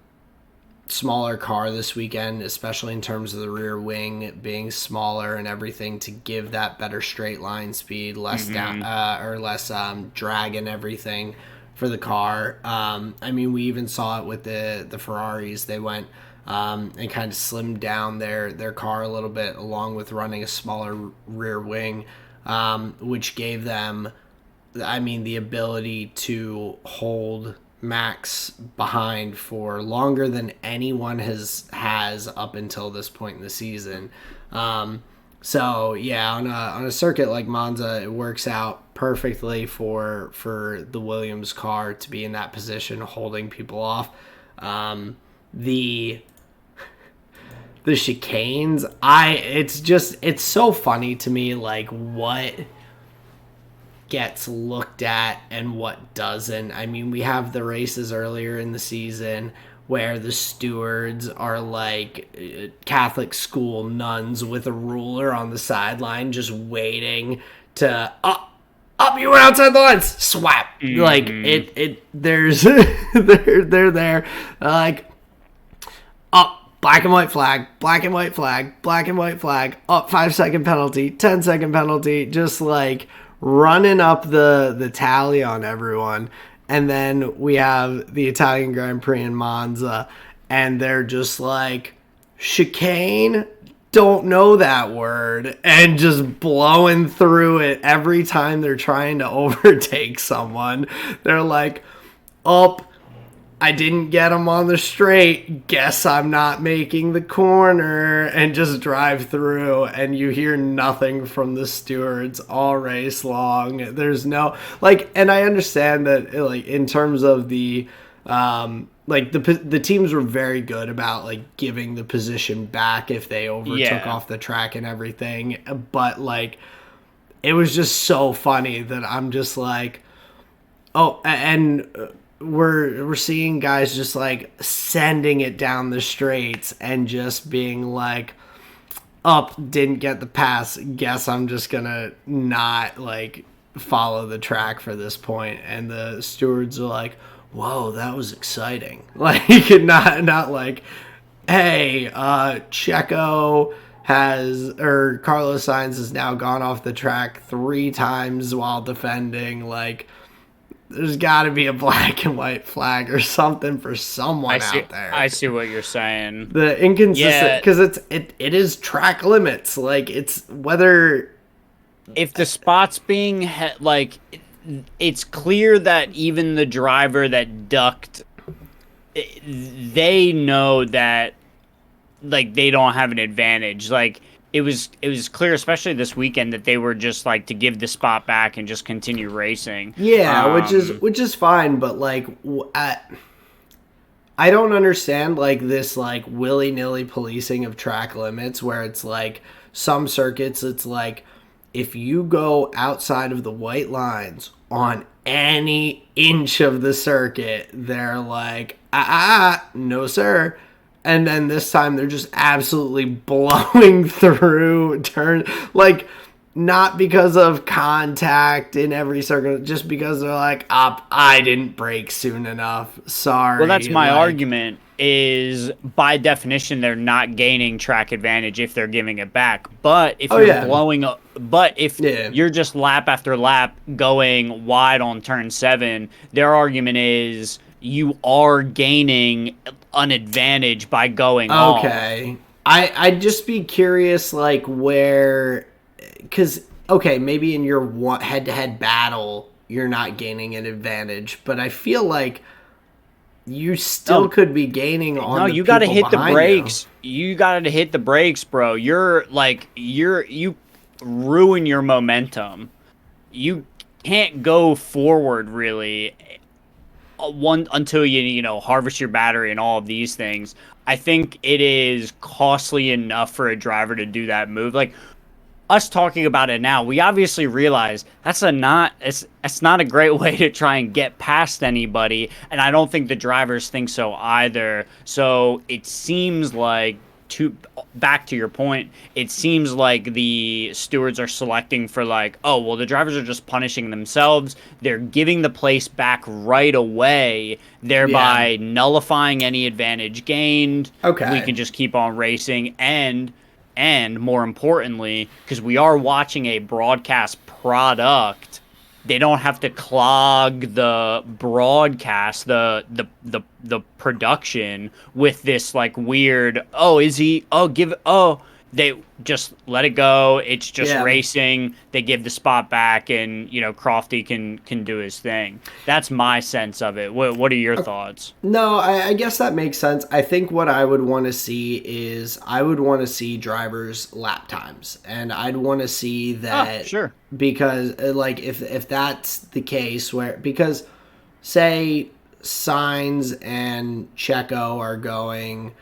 this weekend, especially in terms of the rear wing being smaller and everything, to give that better straight line speed, less less drag and everything for the car. I mean, we even saw it with the Ferraris. They went and kind of slimmed down their car a little bit, along with running a smaller rear wing, which gave them, I mean, the ability to hold Max behind for longer than anyone has up until this point in the season. So yeah, on a circuit like Monza, it works out perfectly for the Williams car to be in that position, holding people off. The chicanes, it's so funny to me, like, what gets looked at and what doesn't. I mean, we have the races earlier in the season where the stewards are like Catholic school nuns with a ruler on the sideline, just waiting to up you went outside the lines, swap. Like there's they're there, like, up. Black and white flag, black and white flag, black and white flag, up 5-second penalty, 10-second penalty, just like running up the tally on everyone. And then we have the Italian Grand Prix in Monza, and they're just like, chicane, don't know that word, and just blowing through it every time they're trying to overtake someone. They're like, up. I didn't get him on the straight. Guess I'm not making the corner, and just drive through, and you hear nothing from the stewards all race long. There's no, like, and I understand that, like, in terms of the the teams were very good about, like, giving the position back if they overtook off the track and everything, but, like, it was just so funny that I'm just like, oh, and we're seeing guys just like sending it down the straights and just being like, up, didn't get the pass, guess I'm just gonna not like follow the track for this point. And the stewards are like, whoa, that was exciting. Like, not like, hey, Checo Carlos Sainz has now gone off the track 3 times while defending. Like, there's got to be a black and white flag or something for someone out there. I see what you're saying. The inconsistent, because it is track limits. Like, it's whether, if the spot's being like, it's clear that even the driver that ducked, they know that, like, they don't have an advantage. Like, it was clear, especially this weekend, that they were just like to give the spot back and just continue racing. Yeah, which is fine, but like, I don't understand, like, this like willy-nilly policing of track limits, where it's like some circuits, it's like, if you go outside of the white lines on any inch of the circuit, they're like, no sir. And then this time they're just absolutely blowing through turn, like, not because of contact in every circuit, just because they're like, I didn't brake soon enough. Sorry. Well, that's my argument, is by definition they're not gaining track advantage if they're giving it back. But if you're blowing up, but if you're just lap after lap going wide on turn 7, their argument is you are gaining an advantage by going off. Okay. I'd just be curious, like, where, because, okay, maybe in your head-to-head battle, you're not gaining an advantage, but I feel like you still No, could be gaining no, on the you got to people hit the behind you. brakes. You got to hit the brakes, bro. You ruin your momentum. You can't go forward really one until you harvest your battery and all of these things. I think it is costly enough for a driver to do that move. Like us talking about it now, we obviously realize it's not a great way to try and get past anybody, and I don't think the drivers think so either. So it seems like to back to your point, it seems like the stewards are selecting for like, oh well, the drivers are just punishing themselves. They're giving the place back right away, Yeah. thereby nullifying any advantage gained. We Okay. can just keep on racing and more importantly, because we are watching a broadcast product, they don't have to clog the broadcast, the production with this like weird, oh, is he, oh, give, oh, they just let it go. It's just Yeah. racing. They give the spot back, and Crofty can do his thing. That's my sense of it. What are your thoughts? No, I guess that makes sense. I think what I would want to see is I would want to see drivers' lap times, and I'd want to see Ah, that sure. because like if that's the case where because say Signs and Checo are going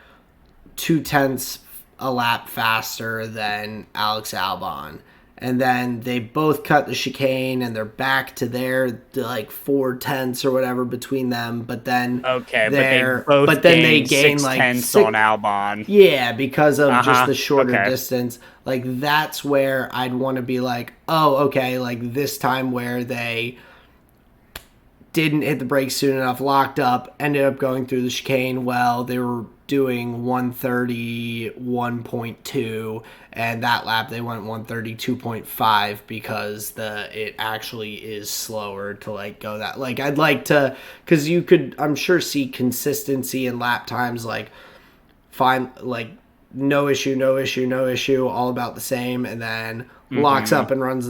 2/10 a lap faster than Alex Albon. And then they both cut the chicane and they're back to their like 4/10 or whatever between them. Okay, but they both they gained gain six like tenths on six. Albon. Yeah, because of just Uh-huh. the shorter Okay. distance. Like that's where I'd want to be like, oh, okay, like this time where they didn't hit the brakes soon enough, locked up, ended up going through the chicane. Well, they were doing 131.2, and that lap they went 132.5 because it actually is slower to like go that. Like I'd like to, because you could, I'm sure, see consistency in lap times, like fine, like no issue, no issue, no issue, all about the same, and then locks Mm-hmm. up and runs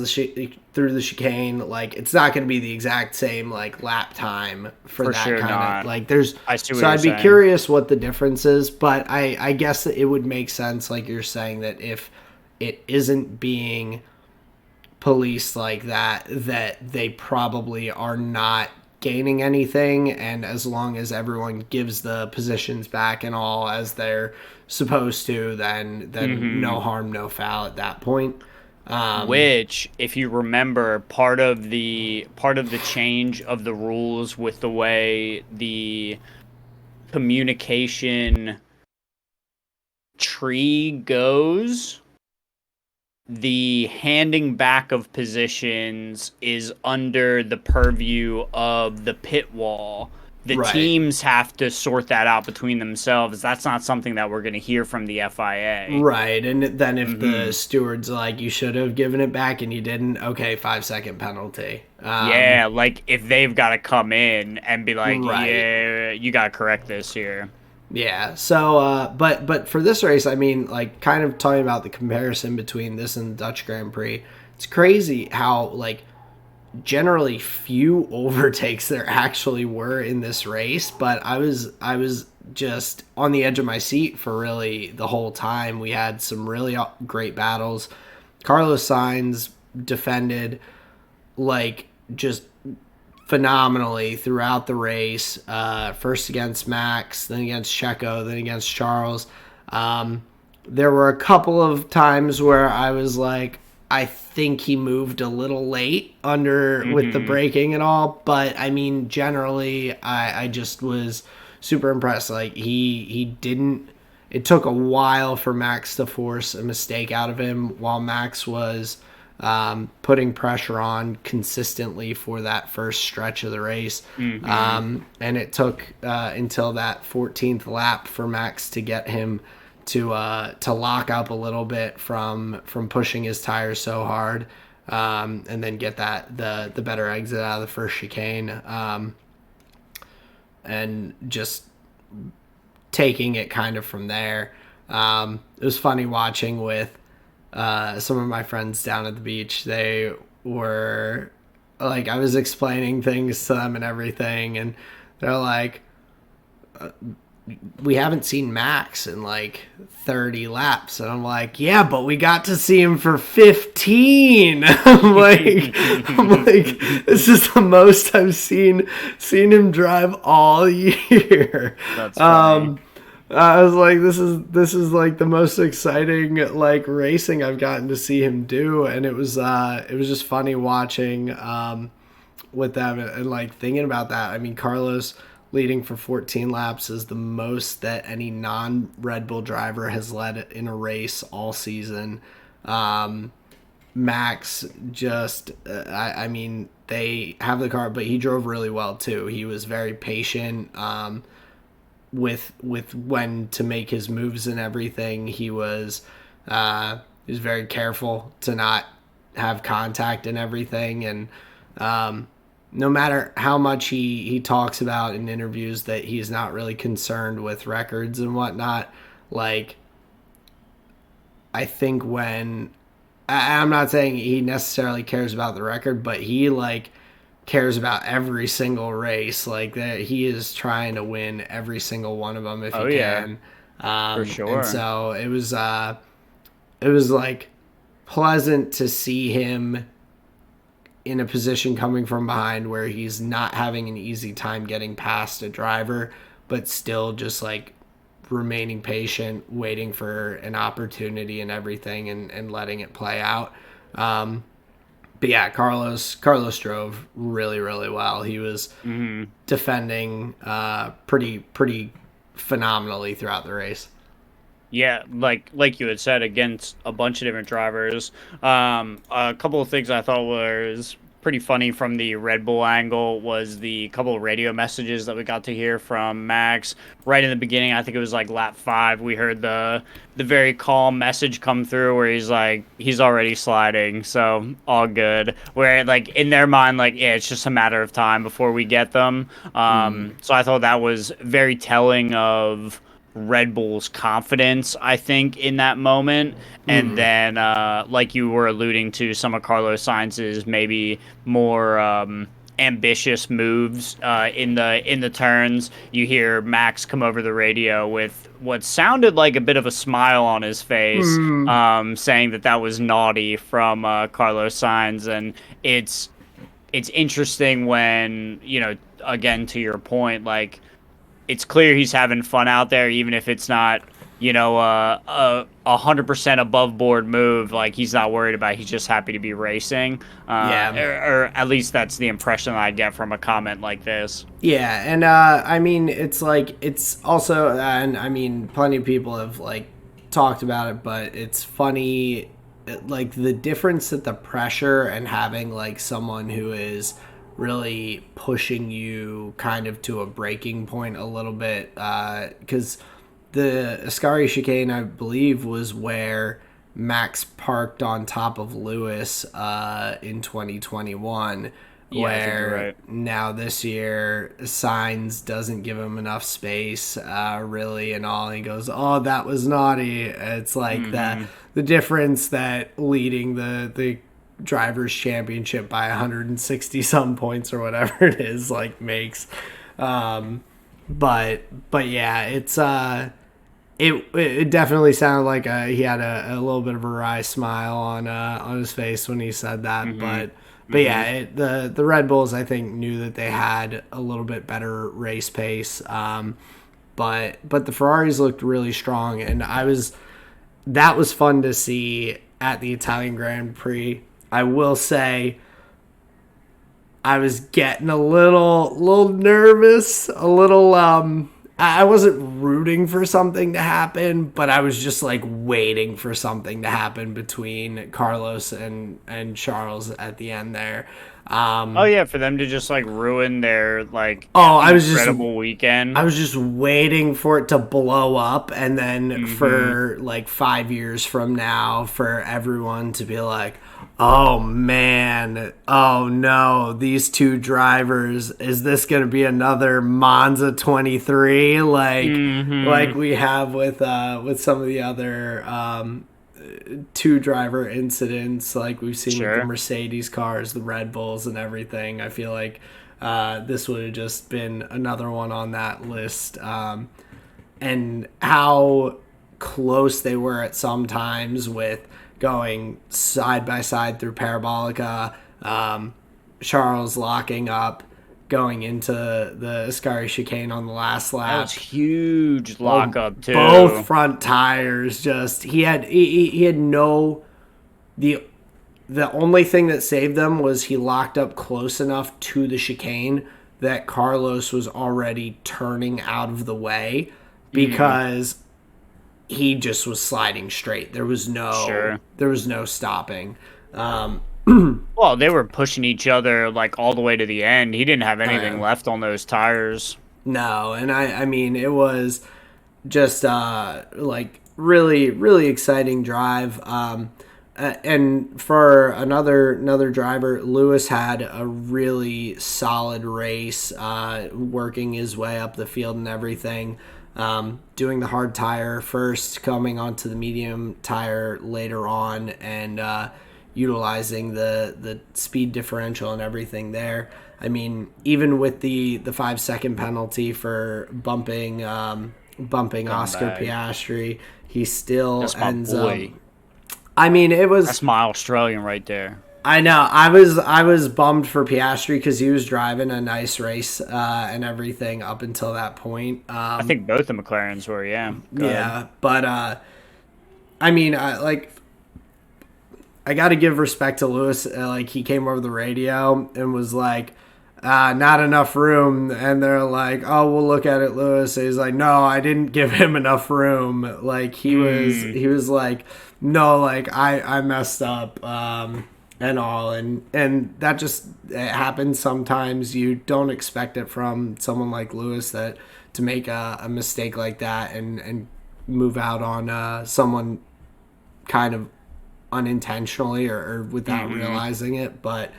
through the chicane. Like it's not going to be the exact same like lap time for For that sure kind of not. like. There's I see what so you're I'd be saying. curious what the difference is, but I guess that it would make sense, like you're saying, that if it isn't being policed like that, that they probably are not gaining anything, and as long as everyone gives the positions back and all as they're supposed to, then Mm-hmm. no harm, no foul at that point. Which, if you remember, part of the change of the rules with the way the communication tree goes, the handing back of positions is under the purview of the pit wall. The Right. teams have to sort that out between themselves. That's not something that we're going to hear from the FIA. Right, and then if the Mm-hmm. steward's like, you should have given it back and you didn't, okay, 5 second penalty. Yeah, like if they've got to come in and be like, Right. yeah, you got to correct this here. Yeah. So, but for this race, I mean, like, kind of talking about the comparison between this and the Dutch Grand Prix, it's crazy how like generally few overtakes there actually were in this race. But I was just on the edge of my seat for really the whole time. We had some really great battles. Carlos Sainz defended like just phenomenally throughout the race. First against Max, then against Checo, then against Charles. Um, there were a couple of times where I was like, I think he moved a little late under with the Mm-hmm. braking and all, but I mean, generally, I just was super impressed. Like he didn't. It took a while for Max to force a mistake out of him, while Max was putting pressure on consistently for that first stretch of the race. Mm-hmm. And it took until that 14th lap for Max to get him to lock up a little bit from pushing his tires so hard, and then get the better exit out of the first chicane, and just taking it kind of from there. It was funny watching with some of my friends down at the beach. They were like, I was explaining things to them and everything, and they're like, we haven't seen Max in like 30 laps. And I'm like, yeah, but we got to see him for 15. I'm like, this is the most I've seen him drive all year. That's funny. I was like, this is like the most exciting like racing I've gotten to see him do, and it was just funny watching with them and like thinking about that. I mean, Carlos leading for 14 laps is the most that any non-Red Bull driver has led in a race all season. Max just, I mean, they have the car, but he drove really well too. He was very patient with when to make his moves and everything. He was very careful to not have contact and everything, and no matter how much he talks about in interviews that he's not really concerned with records and whatnot, like, I think I'm not saying he necessarily cares about the record, but he like cares about every single race. Like, that he is trying to win every single one of them if he can. For sure. And so it was like pleasant to see him in a position coming from behind where he's not having an easy time getting past a driver, but still just like remaining patient, waiting for an opportunity and everything, and letting it play out. But yeah, Carlos drove really, really well. He was defending pretty phenomenally throughout the race. Yeah, like you had said, against a bunch of different drivers. A couple of things I thought was pretty funny from the Red Bull angle was the couple of radio messages that we got to hear from Max right in the beginning. I think it was like lap 5. We heard the very calm message come through where he's like, he's already sliding, so all good. Where like in their mind, like, yeah, it's just a matter of time before we get them. So I thought that was very telling of Red Bull's confidence, I think, in that moment. And then, like you were alluding to, some of Carlos Sainz's maybe more ambitious moves in the turns. You hear Max come over the radio with what sounded like a bit of a smile on his face, saying that was naughty from Carlos Sainz. And it's interesting when, you know, again, to your point, like, it's clear he's having fun out there, even if it's not, you know, a 100% above board move. Like, he's not worried about it. He's just happy to be racing. Or at least that's the impression that I get from a comment like this. Yeah, and I mean, it's like, it's also, and I mean, plenty of people have like talked about it, but it's funny, like the difference that the pressure and having like someone who is really pushing you kind of to a breaking point a little bit, because the Ascari chicane, I believe, was where Max parked on top of Lewis in 2021, where right. Now this year Sainz doesn't give him enough space really, and all, he goes, oh, that was naughty. It's like the difference that leading the drivers championship by 160 some points or whatever it is like makes. But yeah, it's it definitely sounded like he had a little bit of a wry smile on his face when he said that. But yeah, the Red Bulls, I think, knew that they had a little bit better race pace. But the Ferraris looked really strong, and that was fun to see at the Italian Grand Prix. I will say I was getting a little nervous, a little I wasn't rooting for something to happen, but I was just like waiting for something to happen between Carlos and Charles at the end there. Oh yeah, for them to just like ruin their like incredible weekend. I was just waiting for it to blow up, and then for like 5 years from now, for everyone to be like, oh man, oh no, these two drivers, is this going to be another Monza 23 like we have with some of the other two driver incidents like we've seen with the Sure. Mercedes cars, the Red Bulls, and everything. I feel like this would have just been another one on that list. And how close they were at some times with going side by side through Parabolica, Charles locking up, going into the Ascari chicane on the last That lap. was huge lockup too. Both front tires just he had no the only thing that saved them was he locked up close enough to the chicane that Carlos was already turning out of the way because he just was sliding straight. There was no stopping. Well, they were pushing each other like all the way to the end. He didn't have anything left on those tires. No, and I mean it was just like really really exciting drive. And for another driver, Lewis had a really solid race, working his way up the field and everything. Doing the hard tire first, coming onto the medium tire later on, and utilizing the speed differential and everything there. I mean, even with the 5-second penalty for bumping Oscar Piastri, he still ends up. I mean, That's my Australian right there. I know. I was bummed for Piastri because he was driving a nice race and everything up until that point. I think both the McLarens were, yeah. Go ahead. But I mean, I got to give respect to Lewis. Like he came over the radio and was like, not enough room, and they're like, oh, we'll look at it, Lewis. And he's like, no, I didn't give him enough room. Like he was like, no, like I messed up and all, and that just it happens sometimes. You don't expect it from someone like Lewis to make a mistake like that and move out on someone kind of unintentionally or without realizing it, but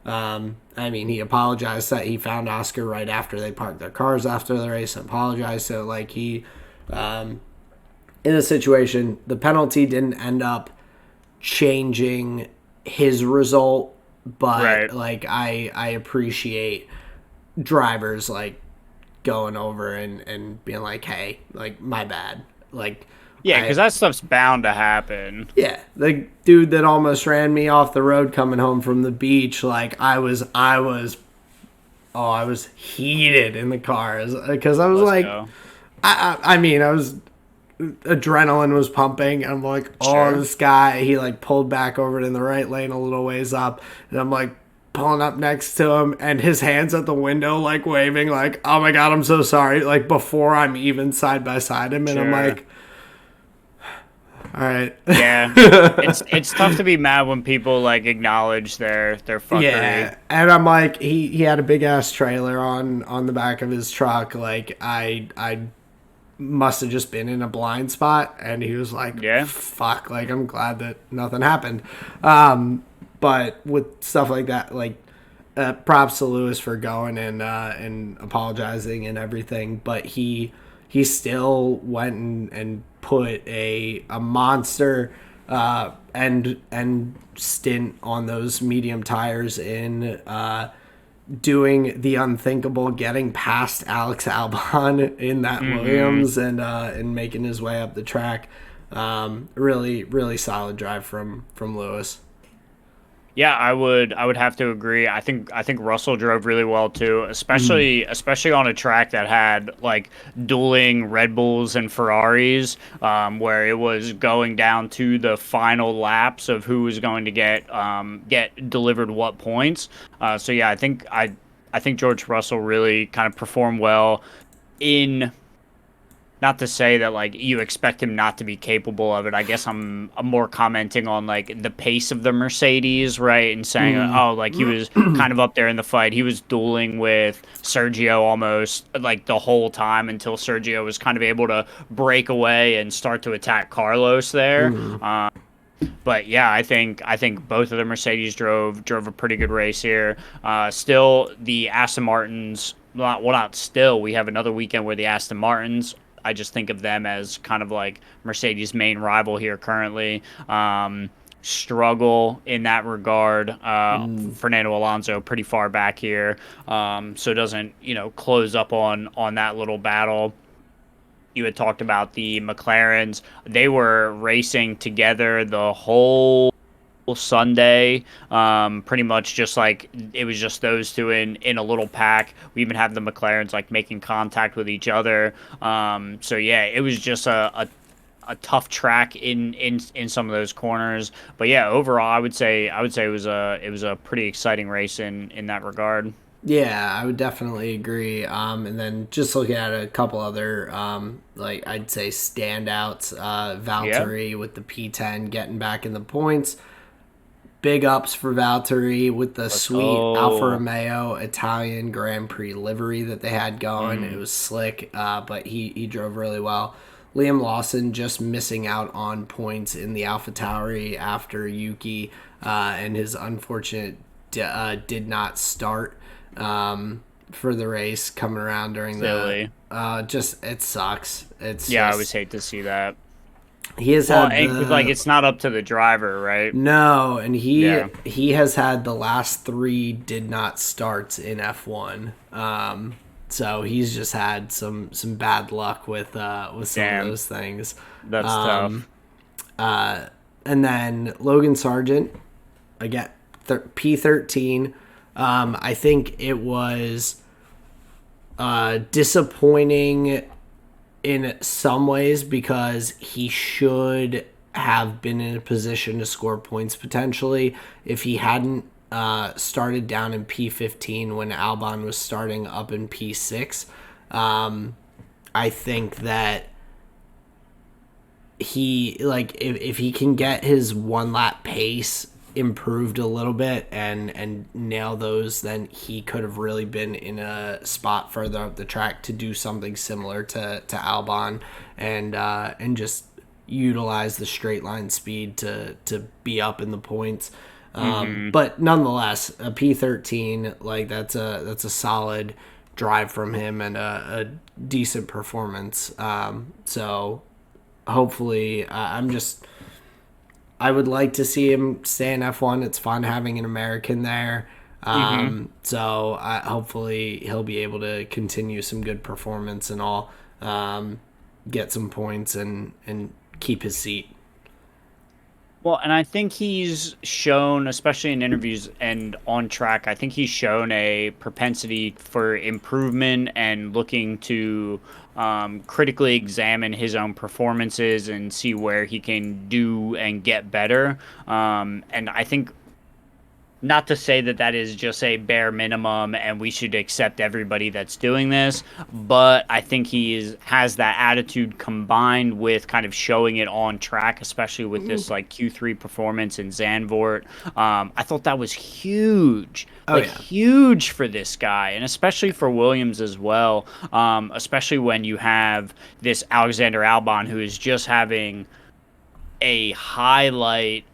I mean, he apologized that he found Oscar right after they parked their cars after the race and apologized. So, like, he, in a situation, the penalty didn't end up changing his result, but, like, I appreciate drivers, like, going over and being like, hey, like, my bad. Like, yeah, because that stuff's bound to happen. Yeah, the dude that almost ran me off the road coming home from the beach, like I was heated in the cars because I was I mean, I was adrenaline was pumping. And I'm like, this guy, he like pulled back over in the right lane a little ways up, and I'm like pulling up next to him, and his hands at the window like waving, like, oh my god, I'm so sorry, like before I'm even side by side him, and I'm like, all right. Yeah. It's tough to be mad when people like acknowledge their fuckery. Yeah. And I'm like, he had a big ass trailer on the back of his truck. Like I must have just been in a blind spot, and he was like, yeah, fuck, like I'm glad that nothing happened. But with stuff like that, like props to Lewis for going and apologizing and everything, but he still went and put a monster and stint on those medium tires in doing the unthinkable, getting past Alex Albon in that Williams and making his way up the track. Really, really solid drive from Lewis. Yeah, I would have to agree. I think Russell drove really well too, especially on a track that had like dueling Red Bulls and Ferraris, where it was going down to the final laps of who was going to get delivered what points. So yeah, I think George Russell really kind of performed well in. Not to say that like you expect him not to be capable of it. I guess I'm more commenting on like the pace of the Mercedes, right? And saying, like he was kind of up there in the fight. He was dueling with Sergio almost like the whole time until Sergio was kind of able to break away and start to attack Carlos there. But yeah, I think both of the Mercedes drove a pretty good race here. Still, the Aston Martins. Well, not still. We have another weekend where the Aston Martins I just think of them as kind of like Mercedes' main rival here currently. Struggle in that regard. Fernando Alonso pretty far back here, so doesn't close up on that little battle. You had talked about the McLarens; they were racing together the whole Sunday. Pretty much just like it was just those two in a little pack. We even have the McLarens like making contact with each other. So yeah, it was just a tough track in some of those corners. But yeah, overall, I would say it was a pretty exciting race in that regard. Yeah, I would definitely agree. And then just looking at a couple other, like I'd say standouts, Yeah, Valtteri with the P10 getting back in the points. Big ups for Valtteri with the let's sweet Alfa go. Romeo Italian Grand Prix livery that they had going. It Mm, was slick, but he drove really well. Liam Lawson just missing out on points in the Alpha Tauri after Yuki and his unfortunate did not start for the race coming around during the. silly. Just it sucks. It's Yeah, I always just hate to see that. he has Well, had and 'cause, like the it's not up to the driver, right? no, and Yeah. he has had the last three did not starts in F1. So he's just had some bad luck with some of Damn, those things. that's Um, tough. and then Logan Sargent again, P13. I think it was disappointing in some ways because he should have been in a position to score points potentially if he hadn't started down in P15 when Albon was starting up in P6. I think that he like if he can get his one lap pace improved a little bit and nail those, then he could have really been in a spot further up the track to do something similar to Albon and just utilize the straight line speed to be up in the points. But nonetheless, a P13, like that's a solid drive from him and a decent performance. So hopefully, I would like to see him stay in F1. It's fun having an American there. Hmm. So hopefully he'll be able to continue some good performance and all, get some points and keep his seat. Well, and I think he's shown, especially in interviews and on track, I think he's shown a propensity for improvement and looking to critically examine his own performances and see where he can do and get better. And I think not to say that that is just a bare minimum and we should accept everybody that's doing this, but I think has that attitude combined with kind of showing it on track, especially with this like Q3 performance in Zandvoort. I thought that was huge, Oh like yeah. huge for this guy, and especially for Williams as well. Especially when you have this Alexander Albon who is just having a highlight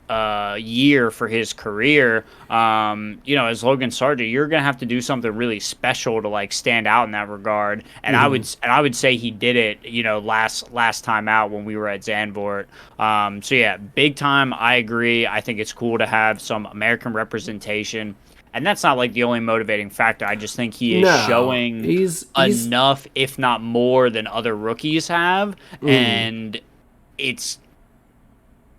year for his career. As Logan Sargent, you're gonna have to do something really special to like stand out in that regard. And I would say he did it. Last time out when we were at Zandvoort. So yeah, big time. I agree. I think it's cool to have some American representation. And that's not like the only motivating factor. I just think he is No, showing he's enough, if not more, than other rookies have. And it's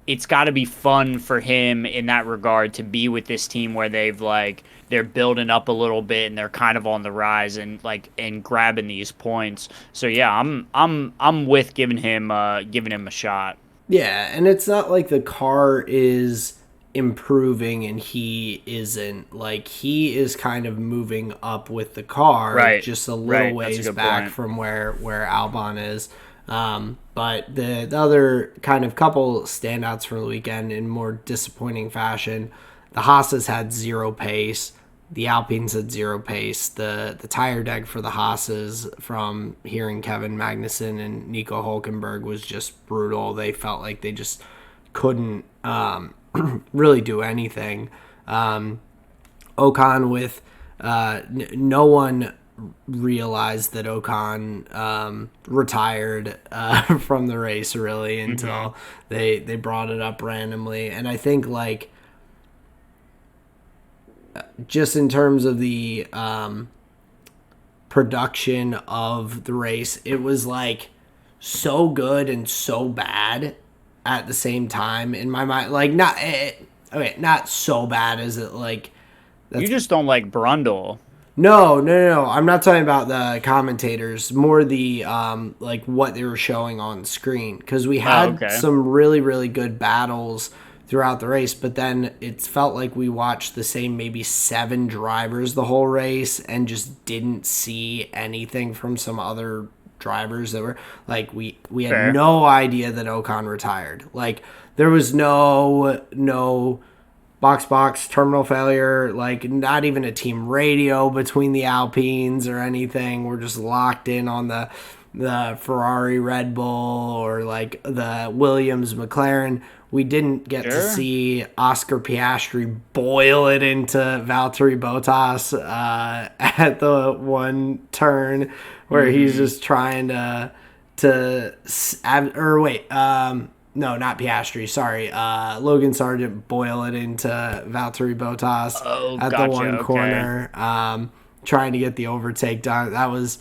it's got to be fun for him in that regard to be with this team where they're building up a little bit and they're kind of on the rise and grabbing these points. So yeah, I'm with giving him a shot. yeah, and it's not like the car is improving and he isn't. Like he is kind of moving up with the car, Right, just a little right. That's a ways good back point. from where Albon is. But the other kind of couple standouts from the weekend in more disappointing fashion, the Haas's had zero pace. The Alpines had zero pace. The tire deck for the Haas's from hearing Kevin Magnussen and Nico Hulkenberg was just brutal. They felt like they just couldn't really do anything. Ocon with no one realize that Ocon retired from the race really Mm-hmm. until they brought it up randomly. And I think like just in terms of the production of the race, it was like so good and so bad at the same time in my mind. Like okay, not so bad as it like You that's just don't like Brundle. no. I'm not talking about the commentators, more the like what they were showing on screen because we Oh, had okay. some really good battles throughout the race, but then it felt like we watched the same maybe 7 drivers the whole race and just didn't see anything from some other drivers that were like we had Fair. no idea that Ocon retired. Like there was no box terminal failure, like not even a team radio between the Alpines or anything. We're just locked in on the Ferrari Red Bull or like the Williams McLaren. We didn't get to Sure. see Oscar Piastri boil it into Valtteri Bottas at the one turn where he's Mm-hmm. just trying to or wait no, not Piastri. Sorry, Logan Sargent boil it into Valtteri Bottas Oh, at the gotcha. one Okay. corner, trying to get the overtake done. That was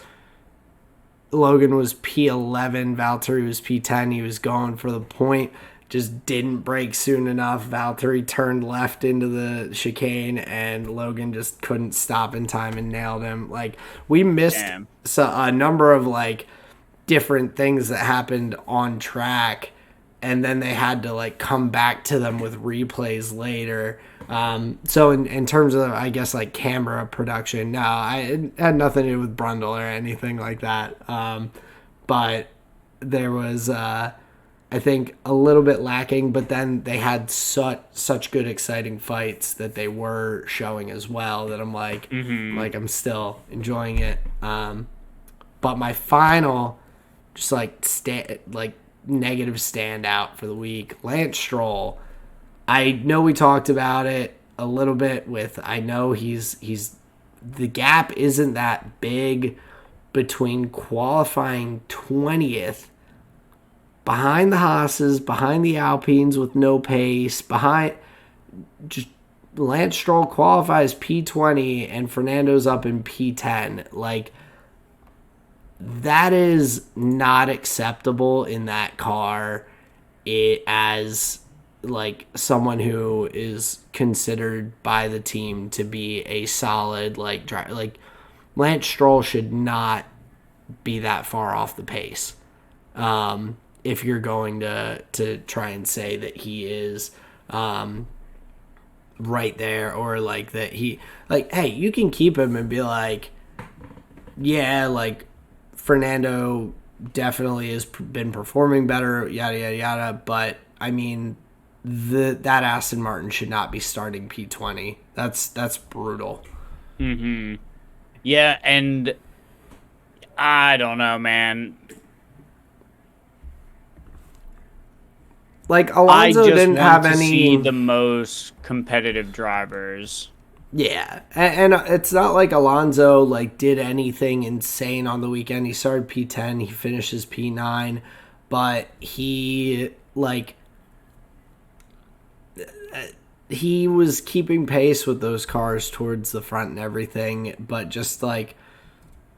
Logan was P11, Valtteri was P10. He was going for the point, just didn't brake soon enough. Valtteri turned left into the chicane, and Logan just couldn't stop in time and nailed him. Like we missed Damn. a number of like different things that happened on track and then they had to like come back to them with replays later. So in terms of I guess like camera production, no, it had nothing to do with Brundle or anything like that. But there was I think a little bit lacking, but then they had such good exciting fights that they were showing as well that Mm-hmm. I'm still enjoying it. But my final just like negative standout for the week, Lance Stroll. I know we talked about it a little bit with I know he's the gap isn't that big between qualifying 20th behind the Haas's, behind the Alpines with no pace, behind just Lance Stroll qualifies P20 and Fernando's up in P10. Like that is not acceptable in that car as like someone who is considered by the team to be a solid like driver. Like Lance Stroll should not be that far off the pace. If you're going to try and say that he is right there or like that he like hey, you can keep him and be like yeah, like Fernando definitely has been performing better, yada yada yada. But I mean, that Aston Martin should not be starting P20. That's brutal. Mm-hmm. Yeah, and I don't know, man. Like I Alonso just didn't want have to see any. the most competitive drivers. Yeah, and it's not like Alonso like did anything insane on the weekend. He started P10, he finishes P9, but he was keeping pace with those cars towards the front and everything, but just like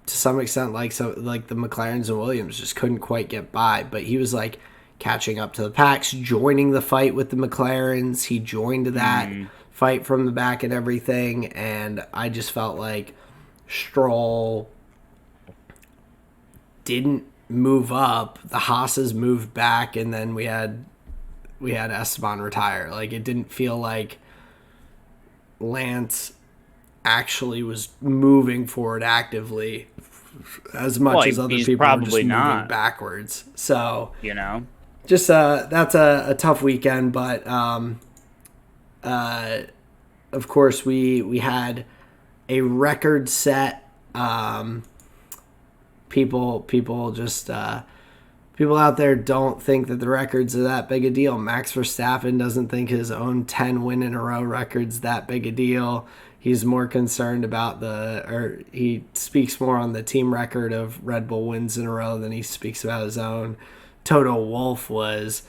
to some extent, like so, like the McLarens and Williams just couldn't quite get by. But he was like catching up to the packs, joining the fight with the McLarens. He joined that Mm, fight from the back and everything, and I just felt like Stroll didn't move up. The Haas's moved back, and then we had Esteban retire. Like it didn't feel like Lance actually was moving forward actively as well, much as other he's people were just probably moving not, backwards. So you know? just that's a tough weekend, but of course we had a record set. People just people out there don't think that the records are that big a deal. Max Verstappen doesn't think his own 10 win in a row record's that big a deal. he's more concerned about or he speaks more on the team record of Red Bull wins in a row than he speaks about his own. Toto Wolff was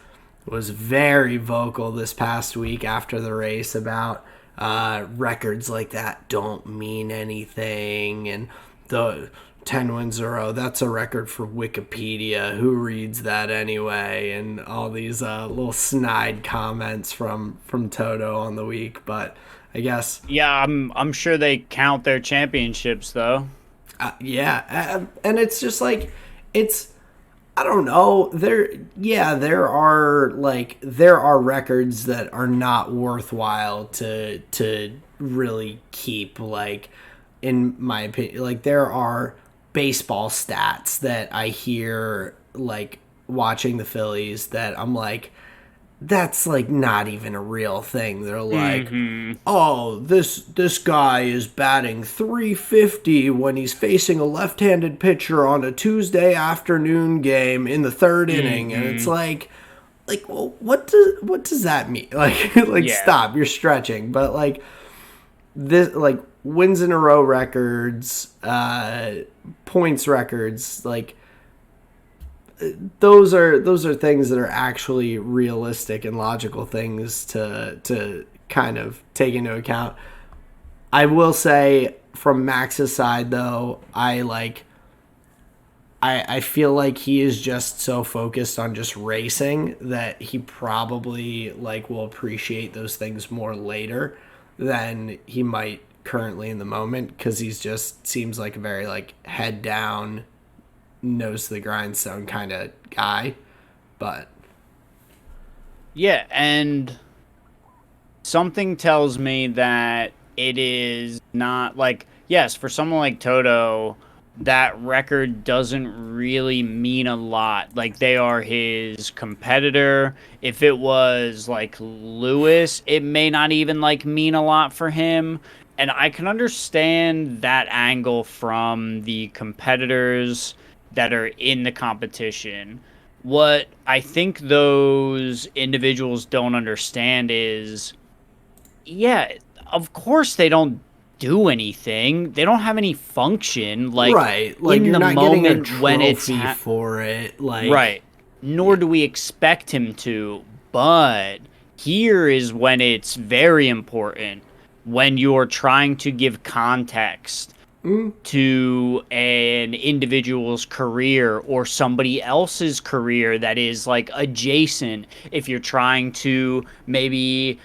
very vocal this past week after the race about records like that don't mean anything, and the 10 wins in a row, that's a record for Wikipedia. Who reads that anyway? And all these little snide comments from Toto on the week. But I guess Yeah, I'm sure they count their championships though. and it's just like it's I don't know. There are records that are not worthwhile to really keep. Like, in my opinion, like there are baseball stats that I hear like watching the Phillies that I'm like, that's like not even a real thing. They're like, oh, this guy is batting 350 when he's facing a left-handed pitcher on a Tuesday afternoon game in the third inning, and it's like, well, what does that mean? Like Yeah. stop, you're stretching. But like this, like wins in a row records, points records, like those are things that are actually realistic and logical things to kind of take into account. I will say from Max's side though, I feel like he is just so focused on just racing that he probably like will appreciate those things more later than he might currently in the moment, because he's just seems like a very like head down, nose to the grindstone kind of guy. But Yeah, and something tells me that it is not like, yes, for someone like Toto, that record doesn't really mean a lot. Like, they are his competitor. If it was like Lewis, it may not even like mean a lot for him. And I can understand that angle from the competitors that are in the competition. What I think those individuals don't understand is, yeah, of course they don't do anything. They don't have any function. Like, right, like in you're the not getting a moment when it's trophy for it. Like, right. Nor do we expect him to. But here is when it's very important, when you're trying to give context to an individual's career or somebody else's career that is like adjacent. If you're trying to maybe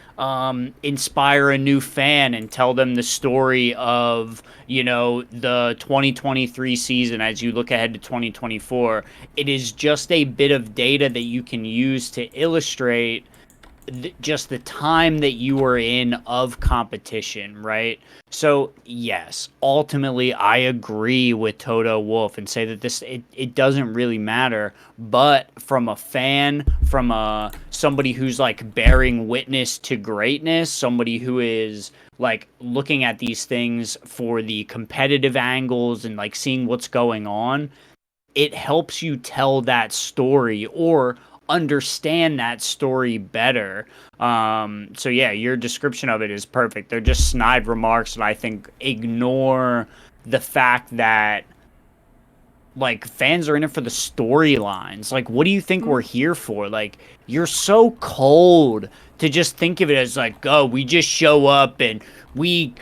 inspire a new fan and tell them the story of, you know, the 2023 season as you look ahead to 2024, it is just a bit of data that you can use to illustrate just the time that you were in of competition, right? So yes, ultimately I agree with Toto Wolff and say that it doesn't really matter. But from a fan, from somebody who's like bearing witness to greatness, somebody who is like looking at these things for the competitive angles and like seeing what's going on, it helps you tell that story or understand that story better. So yeah, your description of it is perfect. They're just snide remarks that I think ignore the fact that like fans are in it for the storylines. Like, what do you think we're here for? Like, you're so cold to just think of it as like, oh, we just show up and we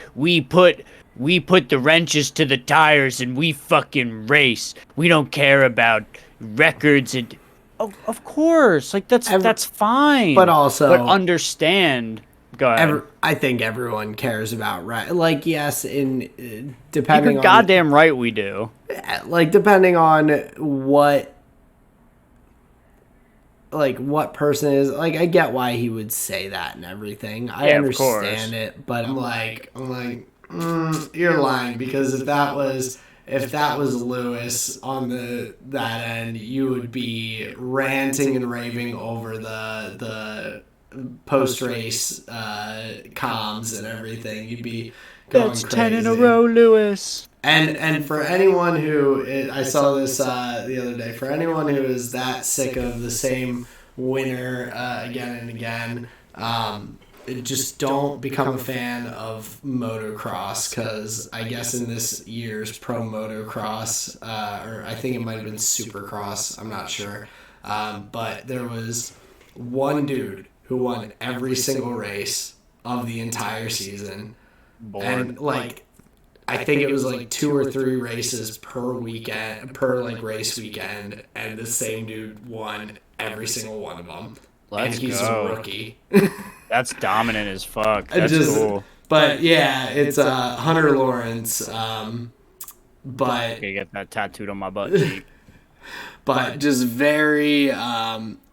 put the wrenches to the tires and we fucking race. We don't care about records and of course, like that's fine. but also, but understand. Go ahead. I think everyone cares about right. Like, yes, in You're goddamn right we do. Like, depending on what person is, like, I get why he would say that and everything. I understand it, but I'm like, you're lying, because if that was Lewis on that end, you would be ranting and raving over the post race comms and everything. You'd be going That's crazy. 10 in a row, Lewis. And for anyone who I saw this the other day, for anyone who is that sick of the same winner again and again, just don't become a fan of motocross, because I guess in this year's pro motocross, or I think it might have been supercross, I'm not sure, but there was one dude who won every single race of the entire season. And like, I think it was like 2 or 3 races per weekend, per like race weekend, and the same dude won every single one of them. And Let's he's go. a rookie. That's dominant as fuck. That's Just, cool. but yeah, it's Hunter Lawrence. But Okay, get that tattooed on my butt cheek. but just very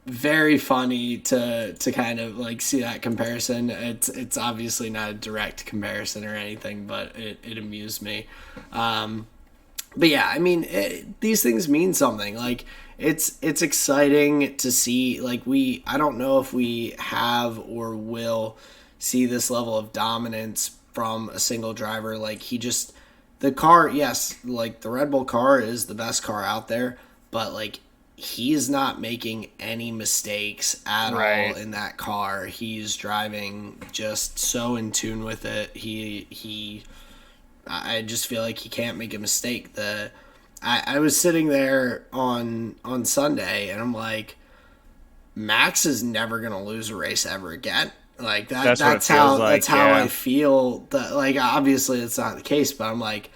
very funny to kind of like see that comparison. It's obviously not a direct comparison or anything, but it amused me. But yeah, I mean, these things mean something. Like, it's exciting to see. Like, I don't know if we have or will see this level of dominance from a single driver. Like, the car, yes, like the Red Bull car is the best car out there, but like, he's not making any mistakes at all in that car. He's driving just so in tune with it. I just feel like he can't make a mistake. I was sitting there on Sunday, and I'm like, Max is never gonna lose a race ever again. Like that's how I feel. That, like, obviously it's not the case, but I'm like,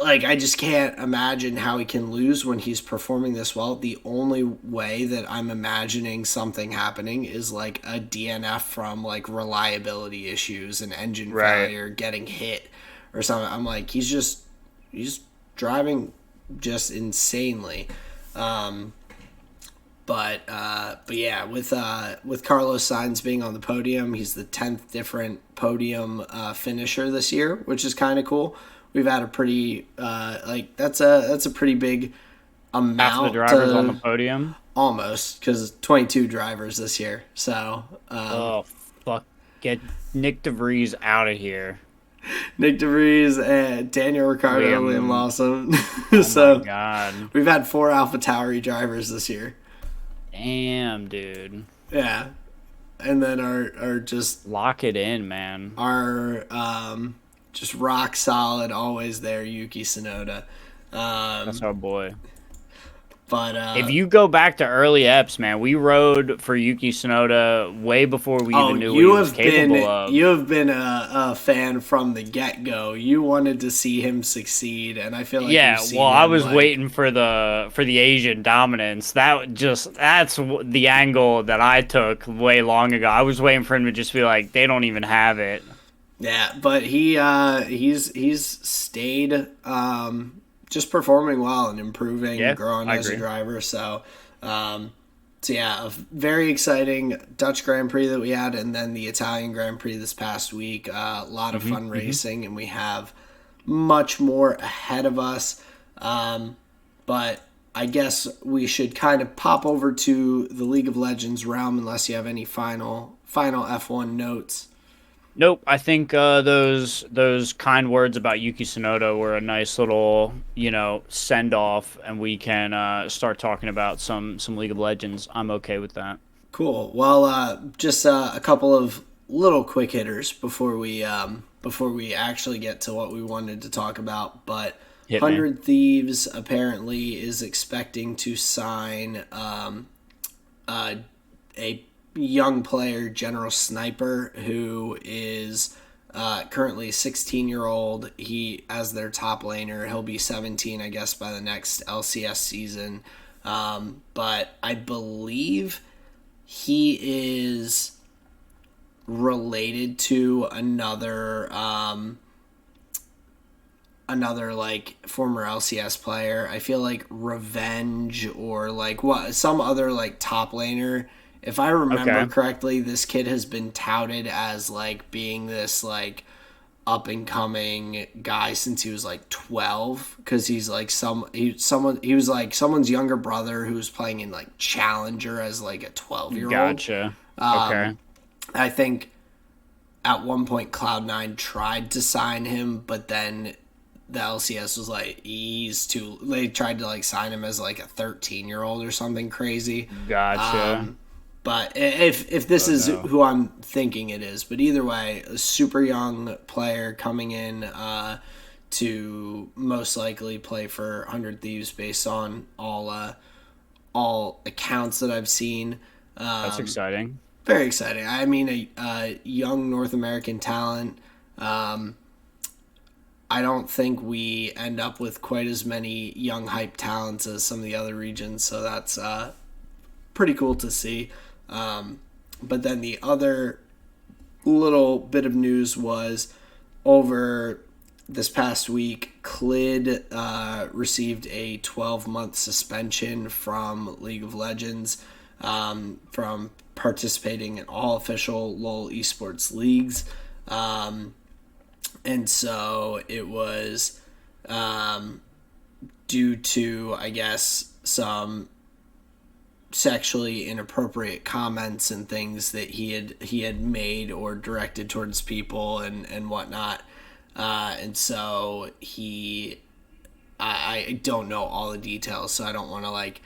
I just can't imagine how he can lose when he's performing this well. The only way that I'm imagining something happening is like a DNF from like reliability issues, an engine failure, getting hit or something. I'm like, he's driving just insanely. But yeah, with Carlos Sainz being on the podium, he's the 10th different podium finisher this year, which is kind of cool. We've had a pretty that's a pretty big amount. Half the drivers on the podium, almost, because 22 drivers this year. So oh fuck, get Nick DeVries out of here. Nick DeVries and Daniel Ricciardo, Liam Lawson. Oh so my god, we've had 4 AlphaTauri drivers this year. Damn, dude. Yeah, and then our just lock it in, man. Our just rock solid, always there, Yuki Tsunoda. That's our boy. But if you go back to early eps, man, we rode for Yuki Tsunoda way before we even knew what he was capable of. You have been a fan from the get-go. You wanted to see him succeed, and I feel like I was waiting for the Asian dominance. That's the angle that I took way long ago. I was waiting for him to just be like, they don't even have it. Yeah, but he's stayed just performing well and improving, growing as a driver. So yeah, a very exciting Dutch Grand Prix that we had, and then the Italian Grand Prix this past week. A lot of fun racing, and we have much more ahead of us. But I guess we should kind of pop over to the League of Legends realm, unless you have any final F1 notes. Nope, I think those kind words about Yuki Tsunoda were a nice little, send off, and we can start talking about some League of Legends. I'm okay with that. Cool. Well, just a couple of little quick hitters before we actually get to what we wanted to talk about. But 100 Thieves apparently is expecting to sign a young player, General Sniper, who is currently a 16-year-old. He, as their top laner, he'll be 17, I guess, by the next LCS season. But I believe he is related to another like former LCS player. I feel like Revenge or like some other like top laner. If I remember correctly, this kid has been touted as like being this like up and coming guy since he was like 12, because he's like he was like someone's younger brother who was playing in like Challenger as like a 12-year-old. Gotcha. Okay. I think at one point Cloud9 tried to sign him, but then the LCS was like, they tried to like sign him as like a 13-year-old or something crazy. Gotcha. But if this Oh is no. who I'm thinking it is, but either way, a super young player coming in to most likely play for 100 Thieves based on all accounts that I've seen. That's exciting. Very exciting. I mean, a young North American talent. Um, I don't think we end up with quite as many young hype talents as some of the other regions, so that's pretty cool to see. But then the other little bit of news was over this past week, Clid received a 12-month suspension from League of Legends from participating in all official LoL esports leagues. And so it was due to, I guess, some sexually inappropriate comments and things that he had made or directed towards people and whatnot. And so I don't know all the details, so I don't want to like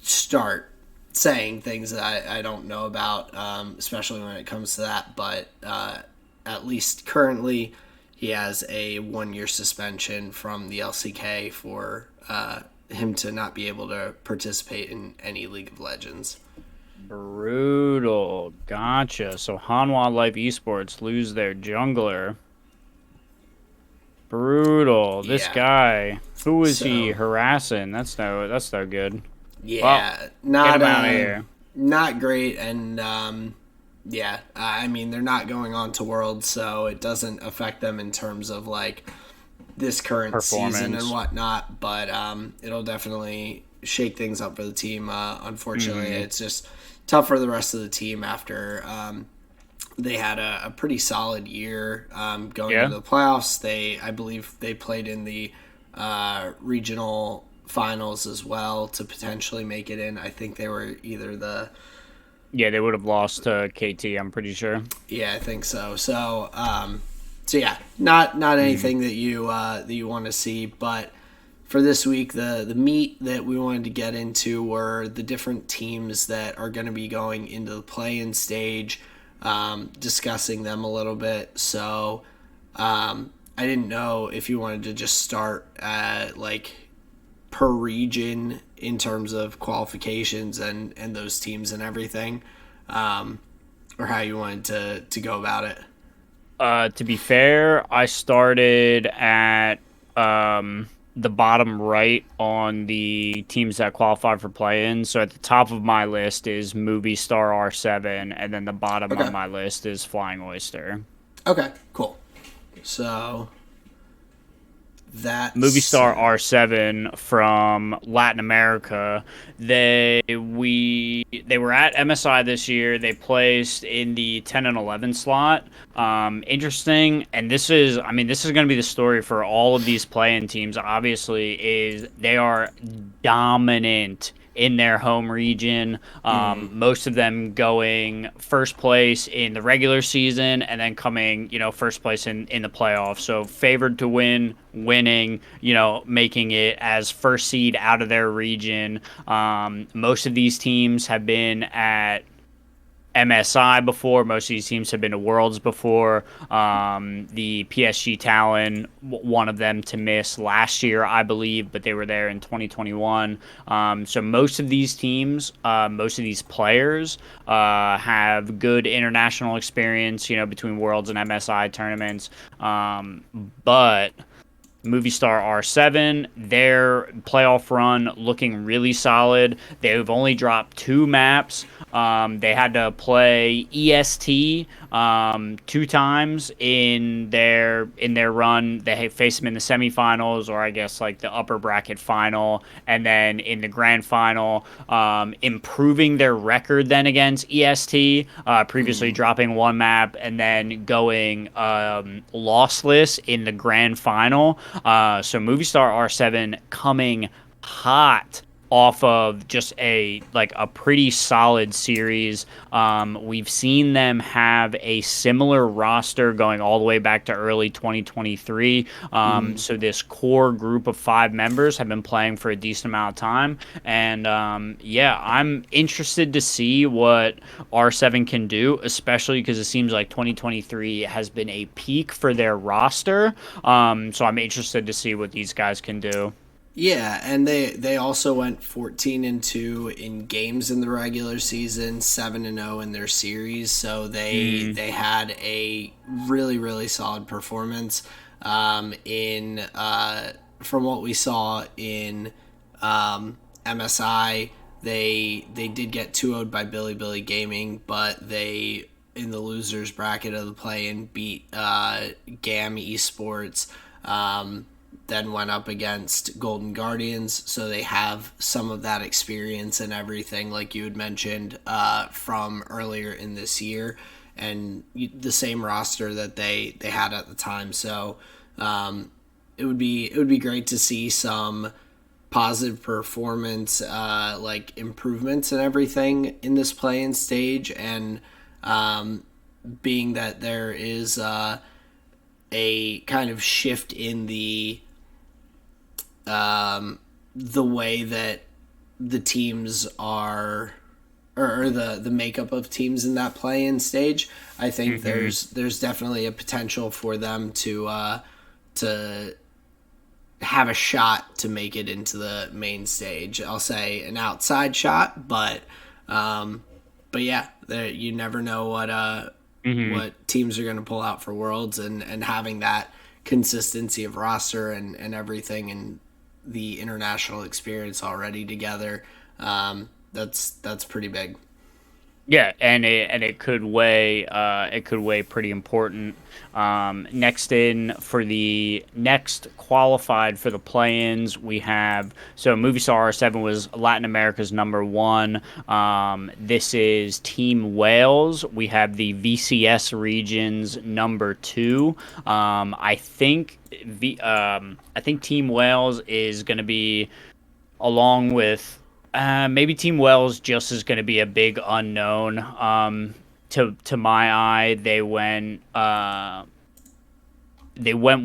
start saying things that I don't know about, especially when it comes to that. But at least currently, he has a 1-year suspension from the LCK for him to not be able to participate in any League of Legends. Brutal. Gotcha. So Hanwha Life Esports lose their jungler. Brutal. This Yeah. guy. Who is he So harassing? That's no good. Well, yeah, get not him out of here. not great, and yeah, I mean they're not going on to Worlds, so it doesn't affect them in terms of like this current season and Performance. whatnot. But it'll definitely shake things up for the team. Unfortunately, Mm-hmm. it's just tough for the rest of the team after they had a pretty solid year going Yeah. into the playoffs. I believe they played in the regional finals as well to potentially make it in. I think they were either Yeah, they would have lost to KT, I'm pretty sure. yeah, I think so. So yeah, not anything that you want to see, but for this week, the meat that we wanted to get into were the different teams that are going to be going into the play-in stage, discussing them a little bit. So I didn't know if you wanted to just start at like per region in terms of qualifications and those teams and everything, or how you wanted to go about it. To be fair, I started at the bottom right on the teams that qualify for play-in. So at the top of my list is Movie Star R7, and then the bottom of Okay. my list is Flying Oyster. Okay. Cool. So Movie that's Star R7 from Latin America. They were at MSI this year. They placed in the 10 and 11 slot. Interesting, and this is going to be the story for all of these play-in teams. Obviously, is they are dominant in their home region. Most of them going first place in the regular season and then coming, first place in the playoffs. So favored to win, winning, making it as first seed out of their region. Most of these teams have been at MSI before. Most of these teams have been to Worlds before. The PSG Talon, one of them to miss last year, I believe, but they were there in 2021. So most of these teams, most of these players have good international experience, between Worlds and MSI tournaments. But Movie Star R7, their playoff run looking really solid. They've only dropped 2 maps. They had to play EST 2 times in their run. They faced them in the semifinals, or I guess like the upper bracket final, and then in the grand final, improving their record then against EST, previously dropping 1 map and then going lossless in the grand final. So Movie Star R7 coming hot off of just a pretty solid series. We've seen them have a similar roster going all the way back to early 2023. So this core group of 5 members have been playing for a decent amount of time, and yeah, I'm interested to see what R7 can do, especially because it seems like 2023 has been a peak for their roster. So I'm interested to see what these guys can do. Yeah, and they also went 14-2 in games in the regular season, 7-0 in their series. So they had a really solid performance. In From what we saw in MSI, they did get 2-0'd by Billy Gaming, but they in the losers bracket of the play-in beat GAM Esports. Then went up against Golden Guardians, so they have some of that experience and everything, like you had mentioned, from earlier in this year, and the same roster that they had at the time. So it would be great to see some positive performance, like improvements and everything in this play-in stage, and being that there is a kind of shift in the way that the teams are, or the makeup of teams in that play-in stage. I think there's definitely a potential for them to have a shot to make it into the main stage. I'll say an outside shot, but yeah, you never know what teams are going to pull out for Worlds, and having that consistency of roster and everything, and the international experience already together, that's pretty big. Yeah, and it could weigh pretty important. Next in for the next qualified for the play-ins, we have Movistar R7 was Latin America's #1. This is Team Wales. We have the VCS region's #2. I think Team Wales is going to be, along with maybe Team Wells just is going to be a big unknown. To my eye, they went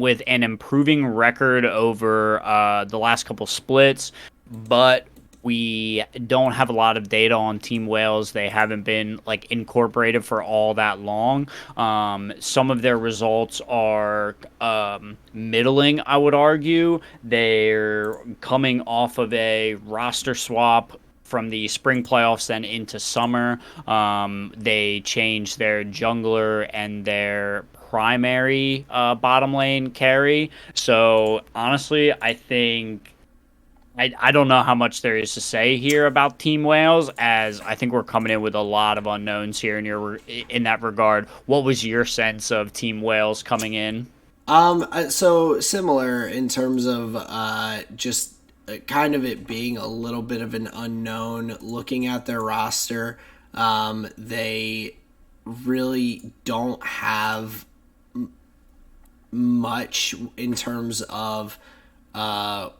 with an improving record over the last couple splits, but we don't have a lot of data on Team Wales. They haven't been incorporated for all that long. Some of their results are middling, I would argue. They're coming off of a roster swap from the spring playoffs then into summer. They changed their jungler and their primary bottom lane carry. So honestly, I think I don't know how much there is to say here about Team Wales, as I think we're coming in with a lot of unknowns here in that regard. What was your sense of Team Wales coming in? So similar in terms of just kind of it being a little bit of an unknown. Looking at their roster, they really don't have much in terms of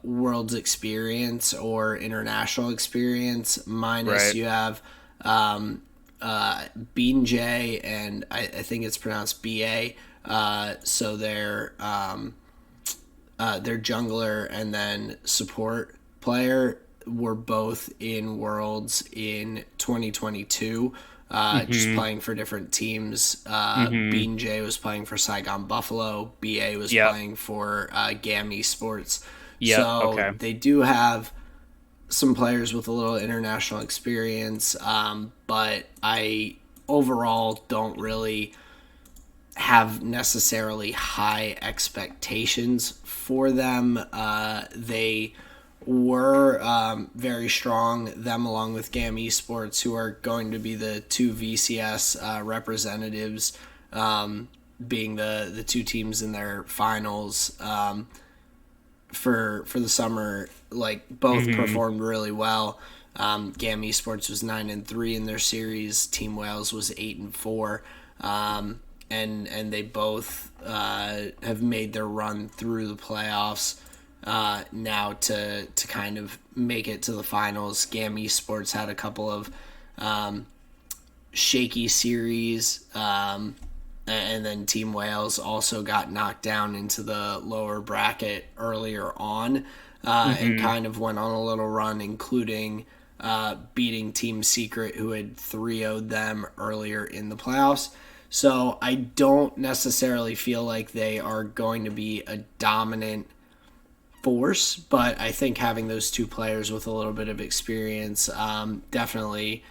World's experience or international experience. Minus Right. you have Bean J, and I think it's pronounced BA. So their jungler and then support player were both in Worlds in 2022. Just playing for different teams. Bean J was playing for Saigon Buffalo. BA was Yep. playing for GAM Esports. Yep. So Okay. they do have some players with a little international experience, but I overall don't really have necessarily high expectations for them. They were very strong, them along with GAM Esports, who are going to be the two VCS representatives, being the two teams in their finals for the summer. Both performed really well. GAM Esports was 9-3 in their series. Team Wales was 8-4. And they both have made their run through the playoffs. now to kind of make it to the finals. GAM Esports had a couple of shaky series, and then Team Wales also got knocked down into the lower bracket earlier on, and Mm-hmm. kind of went on a little run, including beating Team Secret, who had 3-0'd them earlier in the playoffs. So I don't necessarily feel like they are going to be a dominant force, but I think having those two players with a little bit of experience definitely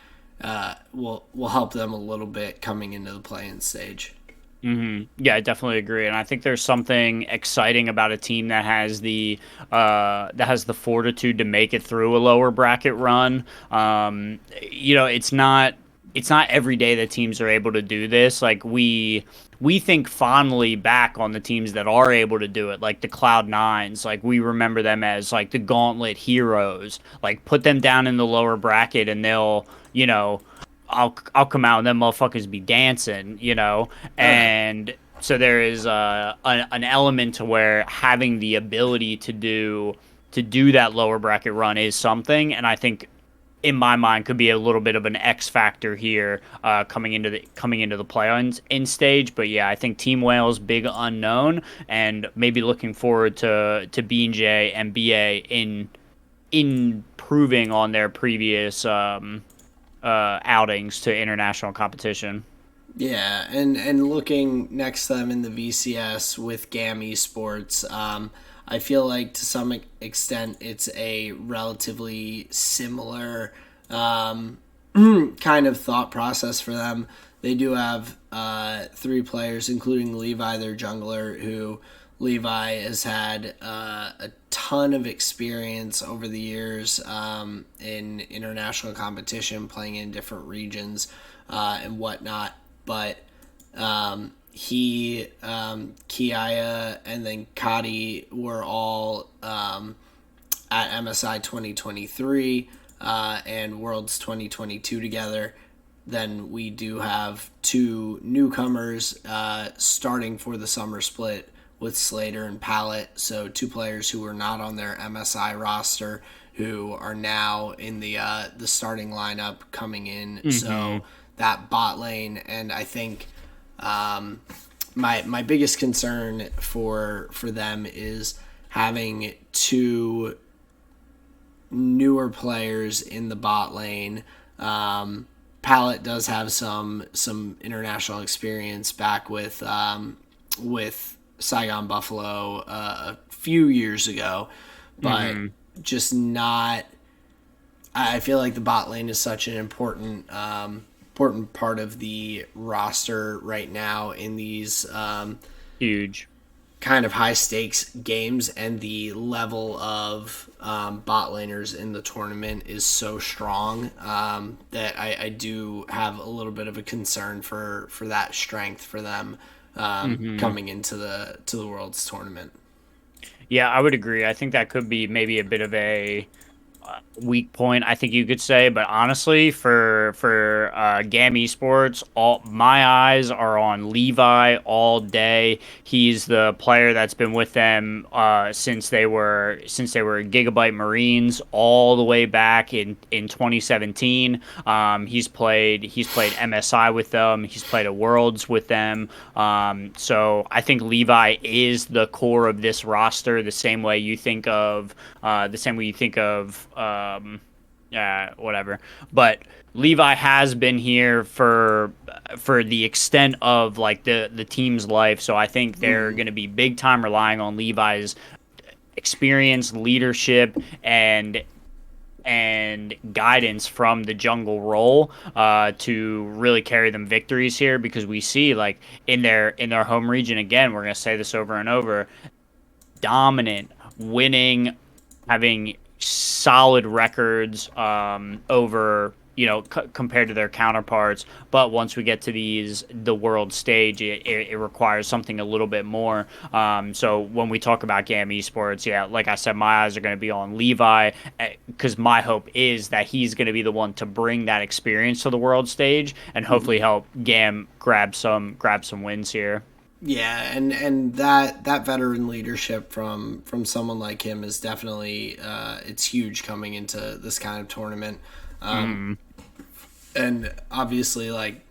will help them a little bit coming into the play-in stage. Yeah, I definitely agree, and I think there's something exciting about a team that has the fortitude to make it through a lower bracket run. It's not every day that teams are able to do this. Like we think fondly back on the teams that are able to do it, like the Cloud Nines. Like we remember them as like the Gauntlet heroes. Like put them down in the lower bracket, and I'll come out and them motherfuckers be dancing, Oh yeah, and so there is an element to where having the ability to do that lower bracket run is something, and I think in my mind could be a little bit of an X factor here coming into the play-ins in stage. But yeah, I think Team Wales big unknown, and maybe looking forward to B&J and BA in improving on their previous outings to international competition. yeah, and looking next to them in the VCS with GAM Esports, I feel like to some extent it's a relatively similar kind of thought process for them. They do have three players, including Levi, their jungler, who Levi has had a ton of experience over the years in international competition, playing in different regions and whatnot. But Kiaya, and then Kadi were all at MSI 2023 and Worlds 2022 together. Then we do have two newcomers starting for the summer split with Slater and Pallet. So two players who were not on their MSI roster who are now in the starting lineup coming in. Mm-hmm. So that bot lane, and I think my biggest concern for them is having two newer players in the bot lane. Pallet does have some international experience back with Saigon Buffalo a few years ago, but Mm-hmm. just not. I feel like the bot lane is such an important part of the roster right now in these Huge. kind of high stakes games, and the level of bot laners in the tournament is so strong that I do have a little bit of a concern for that strength for them Mm-hmm. coming into the Worlds tournament. Yeah, I would agree. I think that could be maybe a bit of a weak point, I think you could say. But honestly, for GAM Esports, all my eyes are on Levi all day. He's the player that's been with them since they were Gigabyte Marines all the way back in 2017. He's played MSI with them. He's played a Worlds with them. So I think Levi is the core of this roster, the same way you think of whatever. But Levi has been here for the extent of like the team's life, so I think they're going to be big time relying on Levi's experience, leadership, and guidance from the jungle role to really carry them victories here, because we see like in their home region, again, we're going to say this over and over, dominant, winning, having solid records over compared to their counterparts. But once we get to the world stage, it requires something a little bit more. So when we talk about GAM Esports, yeah, like I said, my eyes are going to be on Levi, because my hope is that he's going to be the one to bring that experience to the world stage and hopefully help GAM grab some wins here. Yeah, and that veteran leadership from someone like him is definitely it's huge coming into this kind of tournament. Um, Mm. and obviously, like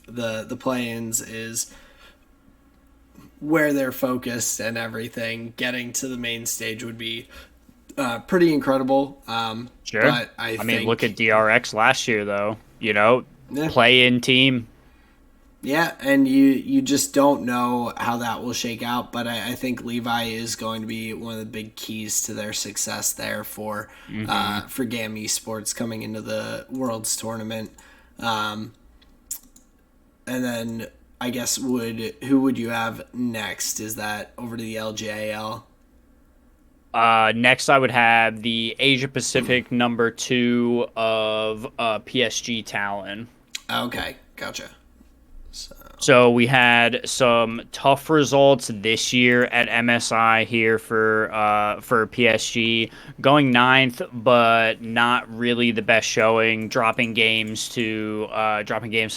the play-ins is where they're focused and everything. Getting to the main stage would be pretty incredible. Sure. But I I mean, look at think, DRX last year, though. yeah, Play in team. yeah, and you just don't know how that will shake out. But I think Levi is going to be one of the big keys to their success there Hmm. for GAM Esports coming into the Worlds tournament. Um, and then I guess who would you have next? Is that over to the LJL? Next, I would have the Asia Pacific number two of PSG Talon. Okay, gotcha. So, So we had some tough results this year at MSI here for PSG, going ninth, but not really the best showing. Dropping games to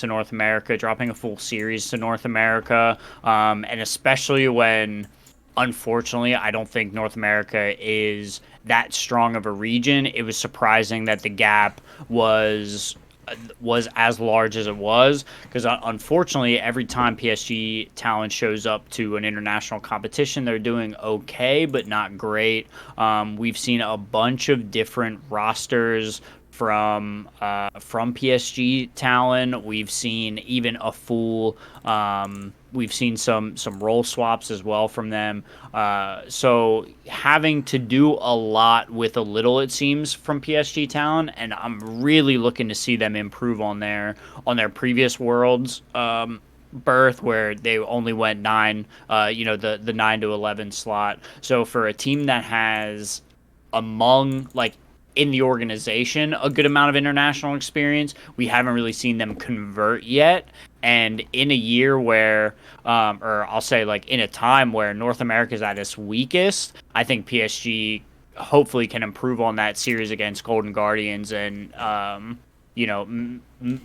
North America, dropping a full series to North America, and especially when, unfortunately, I don't think North America is that strong of a region. It was surprising that the gap was as large as it was because unfortunately every time PSG talent shows up to an international competition they're doing okay but not great. We've seen a bunch of different rosters from PSG talent. We've seen even a full we've seen some role swaps as well from them. So having to do a lot with a little, it seems, from PSG talent, and I'm really looking to see them improve on their previous worlds. Birth where they only went nine, the 9 to 11 slot. So for a team that has among like in the organization a good amount of international experience. We haven't really seen them convert yet. And in a year where, or I'll say like in a time where North America is at its weakest, I think PSG hopefully can improve on that series against Golden Guardians and,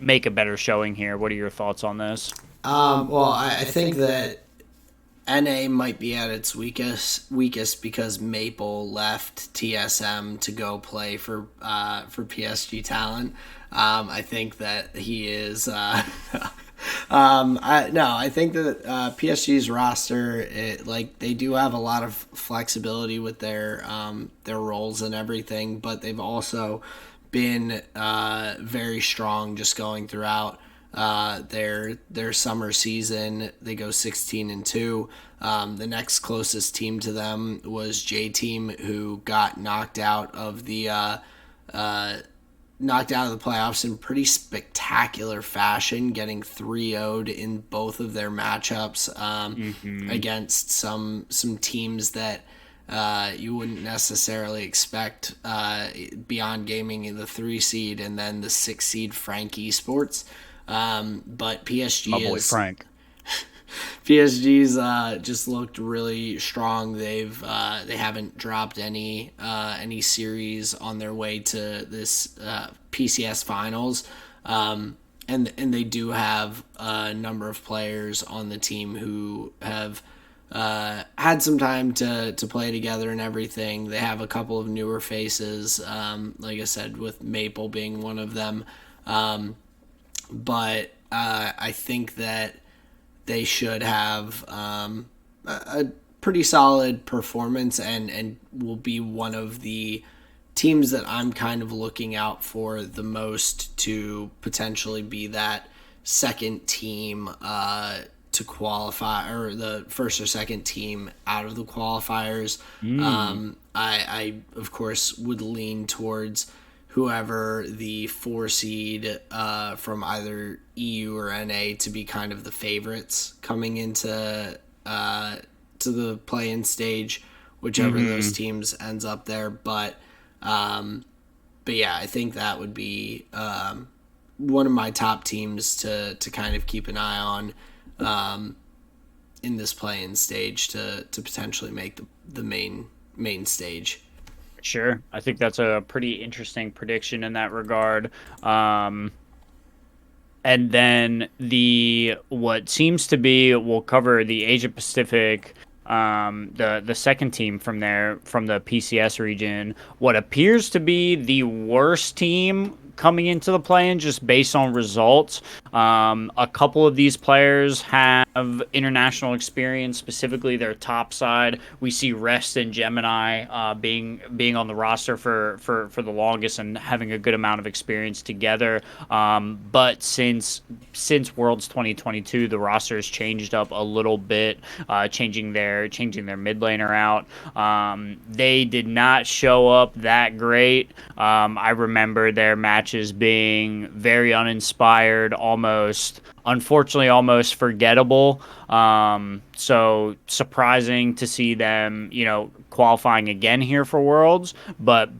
make a better showing here. What are your thoughts on this? well, I think that NA might be at its weakest because Maple left TSM to go play for PSG Talent. I think that he is. I think that PSG's roster, like they do have a lot of flexibility with their roles and everything, but they've also been very strong just going throughout their summer season. They go 16-2. The next closest team to them was J Team, who got knocked out of the playoffs in pretty spectacular fashion, getting 3-0'd in both of their matchups Hmm. against some teams that you wouldn't necessarily expect beyond gaming in the 3 seed and then the 6 seed Frank Esports. But My boy Frank. PSG's just looked really strong. They haven't dropped any series on their way to this PCS finals, and they do have a number of players on the team who have had some time to play together and everything. They have a couple of newer faces, like I said, with Maple being one of them. But I think that they should have a pretty solid performance and will be one of the teams that I'm kind of looking out for the most to potentially be that second team to qualify, or the first or second team out of the qualifiers. Mm. I of course would lean towards whoever the 4 seed from either EU or NA to be kind of the favorites coming into to the play-in stage, whichever of those Hmm. teams ends up there. But yeah, I think that would be one of my top teams to kind of keep an eye on in this play-in stage to potentially make the main stage. Sure. I think that's a pretty interesting prediction in that regard. Um, And then the what seems to be we'll cover the Asia Pacific, the second team from there from the PCS region. What appears to be the worst team coming into the play-in just based on results. A couple of these players have international experience, specifically their top side. We see Rest and Gemini being on the roster for the longest and having a good amount of experience together. But since Worlds 2022, the roster has changed up a little bit, changing their mid laner out. They did not show up that great. I remember their matches being very uninspired, almost unfortunately almost forgettable. So surprising to see them, qualifying again here for Worlds. But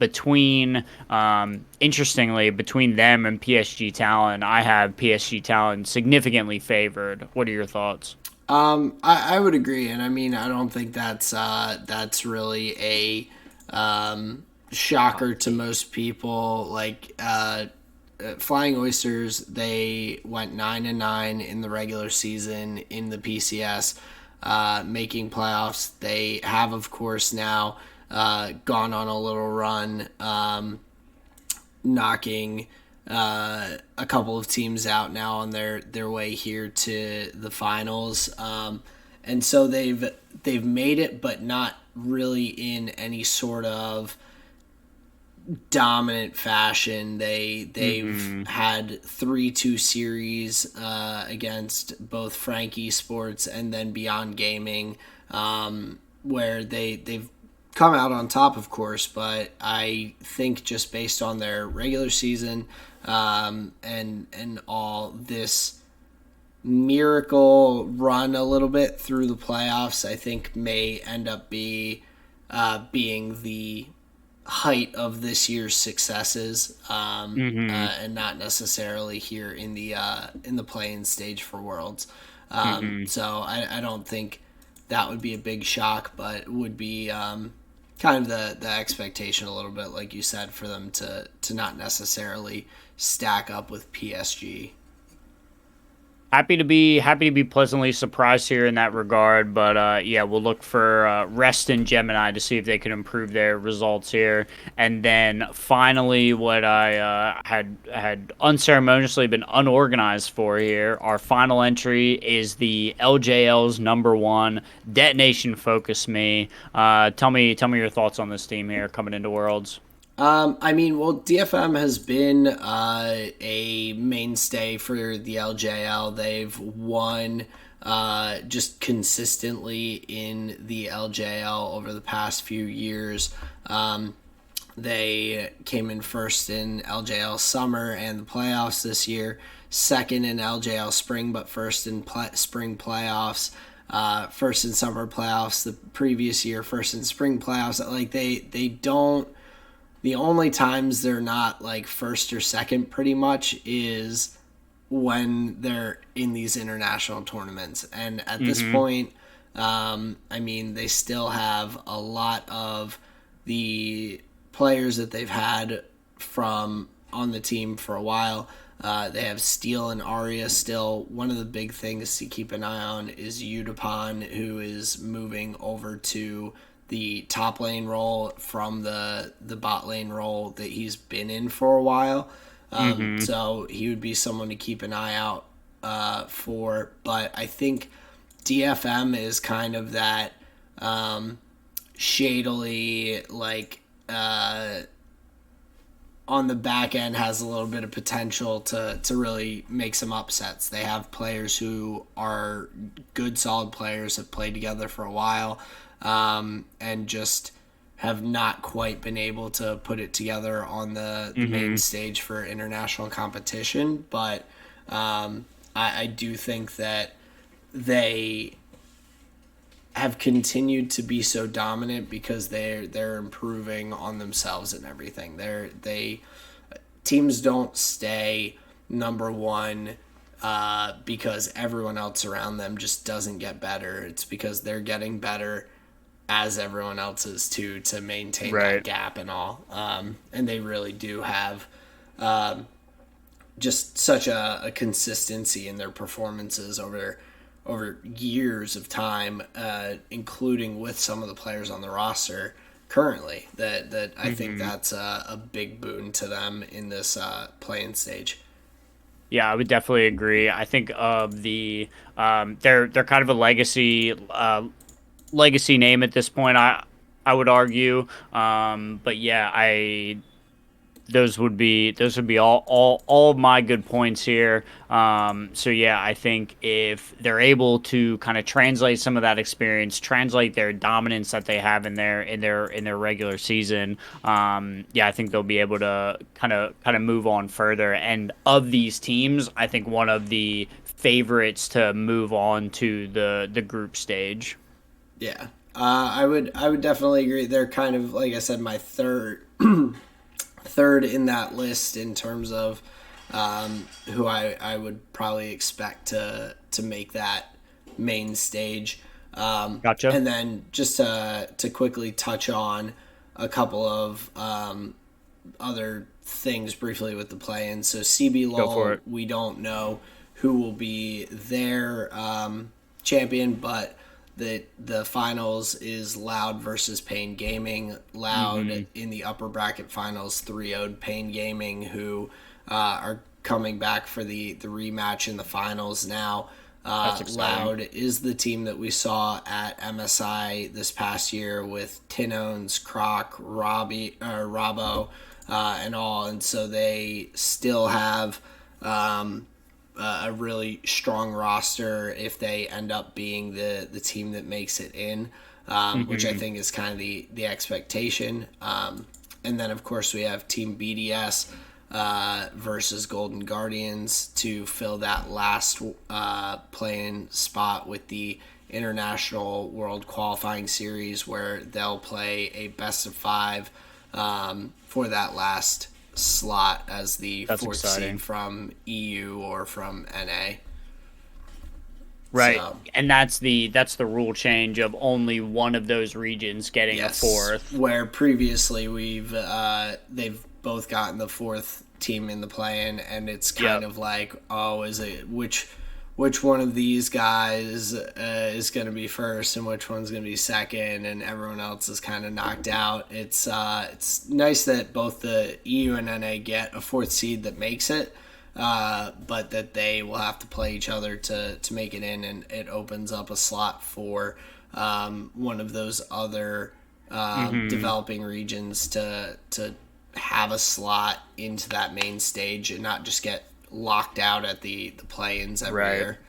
interestingly, between them and PSG Talon, I have PSG Talon significantly favored. What are your thoughts? I would agree, and I mean, I don't think that's really a shocker to most people. Like Flying Oysters, they went 9-9 in the regular season in the PCS, making playoffs. They have, of course, now gone on a little run, knocking a couple of teams out now on their way here to the finals. And so they've made it, but not really in any sort of dominant fashion. They've had 3-2 series against both Frank Esports and then Beyond Gaming, where they've come out on top, of course. But I think just based on their regular season and all this miracle run a little bit through the playoffs, I think may end up being the height of this year's successes, and not necessarily here in the playing stage for Worlds. So I don't think that would be a big shock, but would be kind of the expectation a little bit, like you said, for them to not necessarily stack up with PSG. Happy to be pleasantly surprised here in that regard, but yeah, we'll look for Rest and Gemini to see if they can improve their results here, and then finally, what I had unceremoniously been unorganized for here, our final entry is the LJL's number one Detonation Focus Me. Tell me your thoughts on this team here coming into Worlds. I mean, well, DFM has been a mainstay for the LJL. They've won just consistently in the LJL over the past few years. They came in first in LJL Summer and the playoffs this year, second in LJL Spring, but first in Spring playoffs. First in Summer playoffs the previous year, first in Spring playoffs. Like they don't. The only times they're not like first or second pretty much is when they're in these international tournaments. And at this point, I mean, they still have a lot of the players that they've had from on the team for a while. They have Steel and Arya still. One of the big things to keep an eye on is Udapon, who is moving over to the top lane role from the bot lane role that he's been in for a while. So he would be someone to keep an eye out for. But I think DFM is kind of that shadily, like, on the back end has a little bit of potential to really make some upsets. They have players who are good, solid players, have played together for a while, and just have not quite been able to put it together on the main stage for international competition. But I do think that they have continued to be so dominant because they're improving on themselves and everything. Teams don't stay number one because everyone else around them just doesn't get better. It's because they're getting better as everyone else is too, to maintain that gap and all. And they really do have just such a consistency in their performances over years of time, including with some of the players on the roster currently. That I think Hmm. that's a big boon to them in this playing stage. Yeah, I would definitely agree. I think of they're kind of a legacy name at this point. I would argue. But yeah, I those would be all of my good points here. So yeah, I think if they're able to kind of translate some of that experience, translate their dominance that they have in their regular season, yeah, I think they'll be able to kind of move on further. And of these teams, I think one of the favorites to move on to the group stage. Yeah, I would definitely agree. They're kind of, like I said, my third in that list in terms of who I would probably expect to make that main stage. Gotcha. And then just to quickly touch on a couple of other things briefly with the play-in. So CB Go for Lowell, it. we don't know who will be their champion, but the finals is Loud versus Pain Gaming. Loud Hmm. in the upper bracket finals 3-0'd Pain Gaming, who are coming back for the rematch in the finals now. That's exciting. Loud is the team that we saw at MSI this past year with Tinones, Croc, Robbo, and all, and so they still have a really strong roster if they end up being the team that makes it in, which I Hmm. think is kind of the expectation. And then, of course, we have Team BDS versus Golden Guardians to fill that last playing spot with the International World Qualifying Series, where they'll play a best of five for that last slot as the That's fourth seed exciting. from EU or from NA. Right. So, And that's the rule change of only one of those regions getting a yes, fourth. where previously they've both gotten the fourth team in the play-in, and it's kind Yep. of like, oh, is it which one of these guys is going to be first and which one's going to be second, and everyone else is kind of knocked out. It's nice that both the EU and NA get a fourth seed that makes it, but that they will have to play each other to make it in, and it opens up a slot for one of those other Hmm. developing regions to have a slot into that main stage and not just get locked out at the play-ins every Right. year.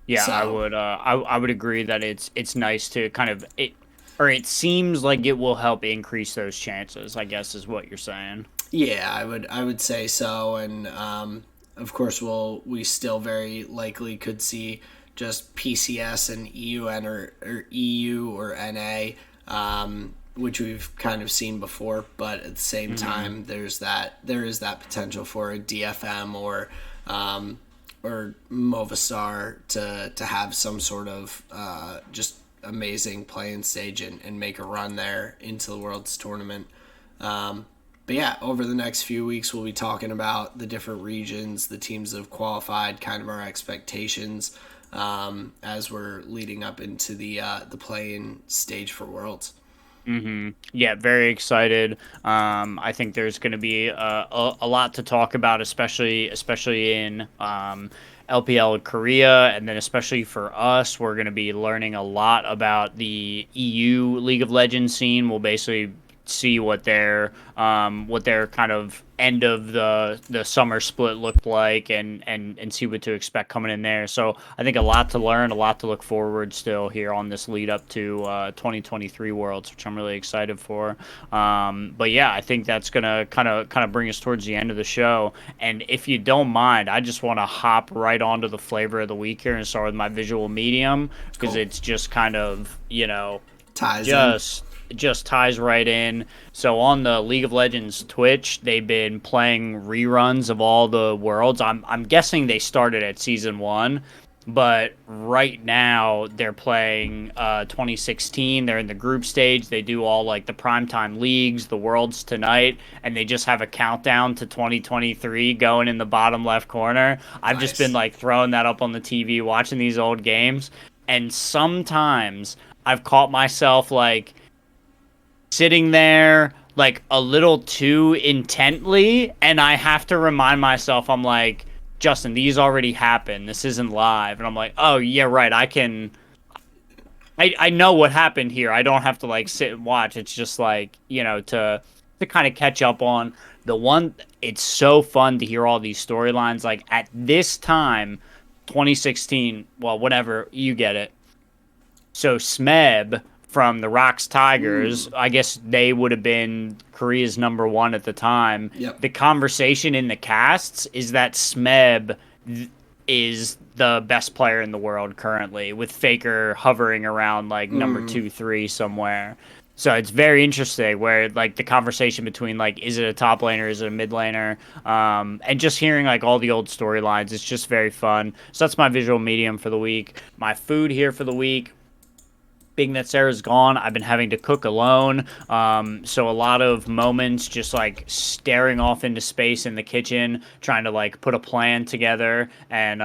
Yeah, So I would agree that it's nice to kind of it or it seems like it will help increase those chances, I guess is what you're saying. yeah, I would say so, and of course we still very likely could see just PCS and EUN or EU or NA, which we've kind of seen before. But at the same Hmm. time, there is that potential for a DFM or Movistar to have some sort of just amazing playing stage and make a run there into the World's tournament. But yeah, over the next few weeks, we'll be talking about the different regions, the teams that have qualified, kind of our expectations as we're leading up into the playing stage for Worlds. Yeah, very excited. I think there's going to be a lot to talk about, especially in LPL Korea, and then especially for us, we're going to be learning a lot about the EU League of Legends scene. We'll basically see what their kind of end of the summer split looked like, and see what to expect coming in there. So I think a lot to learn, a lot to look forward still here on this lead up to 2023 Worlds, which I'm really excited for. But yeah, I think that's gonna kind of bring us towards the end of the show. And if you don't mind, I just want to hop right onto the flavor of the week here and start with my visual medium because Cool. it's just kind of Ties in. just just ties right in. So on the League of Legends Twitch, they've been playing reruns of all the worlds. I'm guessing they started at season 1 But right now they're playing 2016. They're in the group stage. They do all like the primetime leagues, the Worlds tonight, and they just have a countdown to 2023 going in the bottom left corner. I've just been Nice. like throwing that up on the TV, watching these old games, and sometimes I've caught myself like sitting there like a little too intently, and I have to remind myself, I'm like, Justin, these already happened, this isn't live. And I'm like, oh yeah, right, I know what happened here. I don't have to like sit and watch. It's just like, to kind of catch up on the one. It's so fun to hear all these storylines like at this time, 2016, well, whatever, you get it. So Smeb from the Rocks Tigers, Mm. I guess they would have been Korea's number one at the time. Yep. The conversation in the casts is that is the best player in the world currently, with Faker hovering around like number Mm. 2, 3 somewhere. So it's very interesting where like the conversation between like is it a top laner, is it a mid laner, and just hearing like all the old storylines, it's just very fun. So that's my visual medium for the week. My food here for the week, being that Sarah's gone, I've been having to cook alone. So a lot of moments just like staring off into space in the kitchen, trying to like put a plan together and,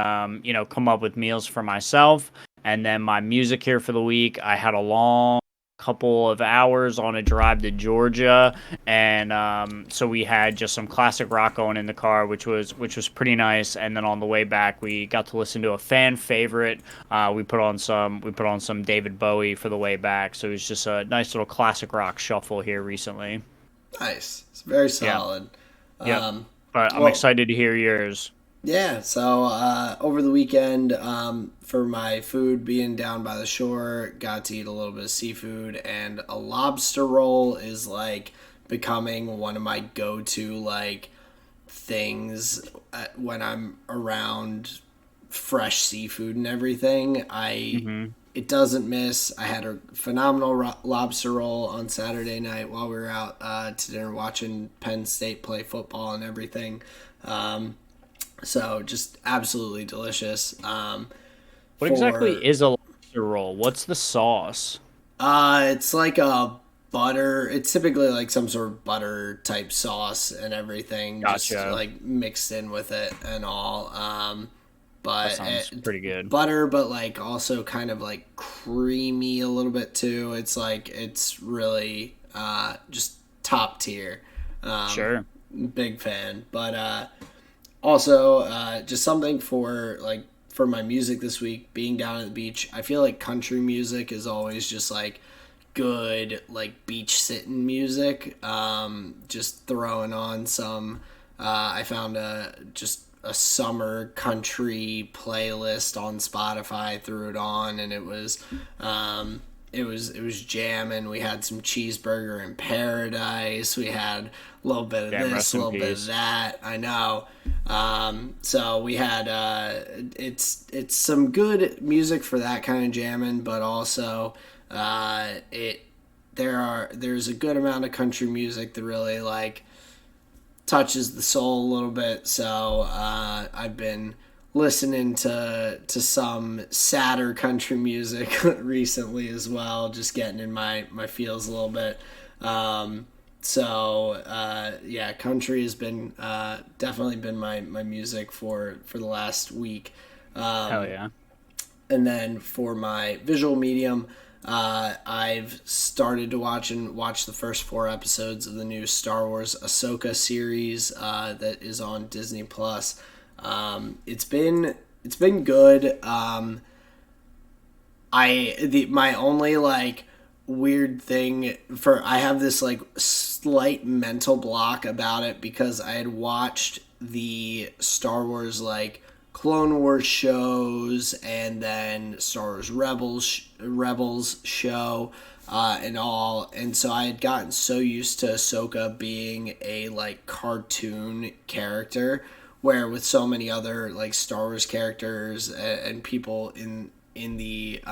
come up with meals for myself. And then my music here for the week, I had a long couple of hours on a drive to Georgia, and so we had just some classic rock going in the car, which was pretty nice. And then on the way back, we got to listen to a fan favorite. We put on some David Bowie for the way back, so it was just a nice little classic rock shuffle here recently. Nice. It's very Yeah, solid. yep. Um, But I'm well, excited to hear yours. yeah. So over the weekend, for my food being down by the shore, got to eat a little bit of seafood, and a lobster roll is like becoming one of my go-to like things when I'm around fresh seafood and everything. I Hmm. It doesn't miss. I had a phenomenal lobster roll on Saturday night while we were out to dinner watching Penn State play football and everything. Um, so just absolutely delicious. What exactly For is a lobster roll? What's the sauce? It's like a butter. It's typically like some sort of butter type sauce and everything, just Gotcha. like mixed in with it and all. That But sounds pretty good. butter, but like also kind of like creamy a little bit too. It's like it's really just top tier. Um, Sure. Big fan, but also just something for like for my music this week. Being down at the beach, I feel like country music is always just like good like beach sitting music. Just throwing on some. I found a summer country playlist on Spotify. Threw it on, and it was jamming. We had some cheeseburger in paradise. We had a little bit of Damn, this, rest a in little bit of peace. that. I know. So we had it's some good music for that kind of jamming, but also it there's a good amount of country music that really like touches the soul a little bit. So I've been listening to some sadder country music recently as well, just getting in my feels a little bit. Yeah, country has been definitely been my music for the last week. Hell yeah. And then for my visual medium, I've started to watch the first 4 episodes of the new Star Wars Ahsoka series that is on Disney Plus. It's been good. My only like weird thing for I have this like slight mental block about it because I had watched the Star Wars like Clone Wars shows and then Star Wars Rebels show and all, and so I had gotten so used to Ahsoka being a like cartoon character, where with so many other like Star Wars characters and people in the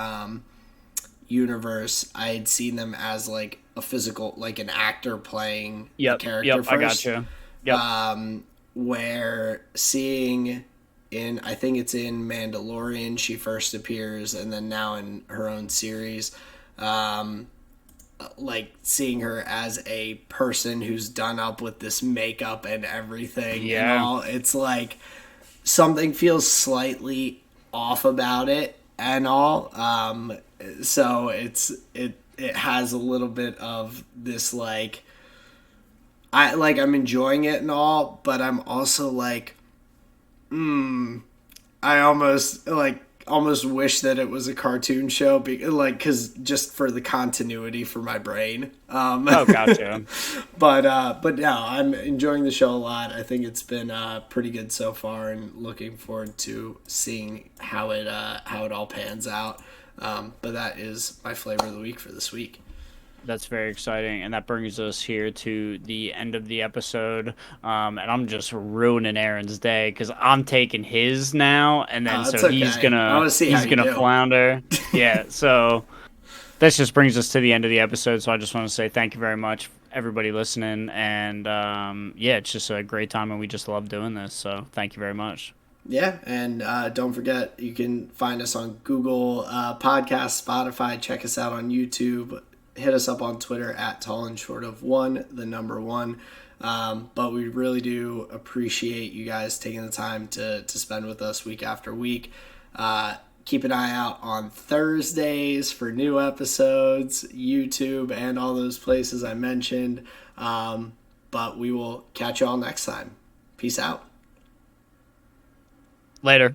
universe, I had seen them as like a physical, like an actor playing the Yep. character Yep. I first. got you. Yep. Where seeing I think it's in Mandalorian she first appears, and then now in her own series. Like seeing her as a person who's done up with this makeup and everything and Yeah. all, it's like something feels slightly off about it and all. So it has a little bit of this like I'm enjoying it and all, but I'm also like, I almost wish that it was a cartoon show, because just for the continuity for my brain. Oh, gotcha. But no, I'm enjoying the show a lot. I think it's been pretty good so far, and looking forward to seeing how it all pans out. But that is my flavor of the week for this week. That's very exciting, and that brings us here to the end of the episode. And I'm just ruining Aaron's day because I'm taking his now, and then It's so he's okay. I gonna want to see how he's you gonna do. flounder. Yeah, so this just brings us to the end of the episode. So I just want to say thank you very much, everybody listening, and yeah, it's just a great time, and we just love doing this. So thank you very much. Yeah, and don't forget, you can find us on Google Podcasts, Spotify. Check us out on YouTube. Hit us up on Twitter at tall and short of one, the number one. But we really do appreciate you guys taking the time to spend with us week after week. Keep an eye out on Thursdays for new episodes, YouTube, and all those places I mentioned. But we will catch you all next time. Peace out. Later.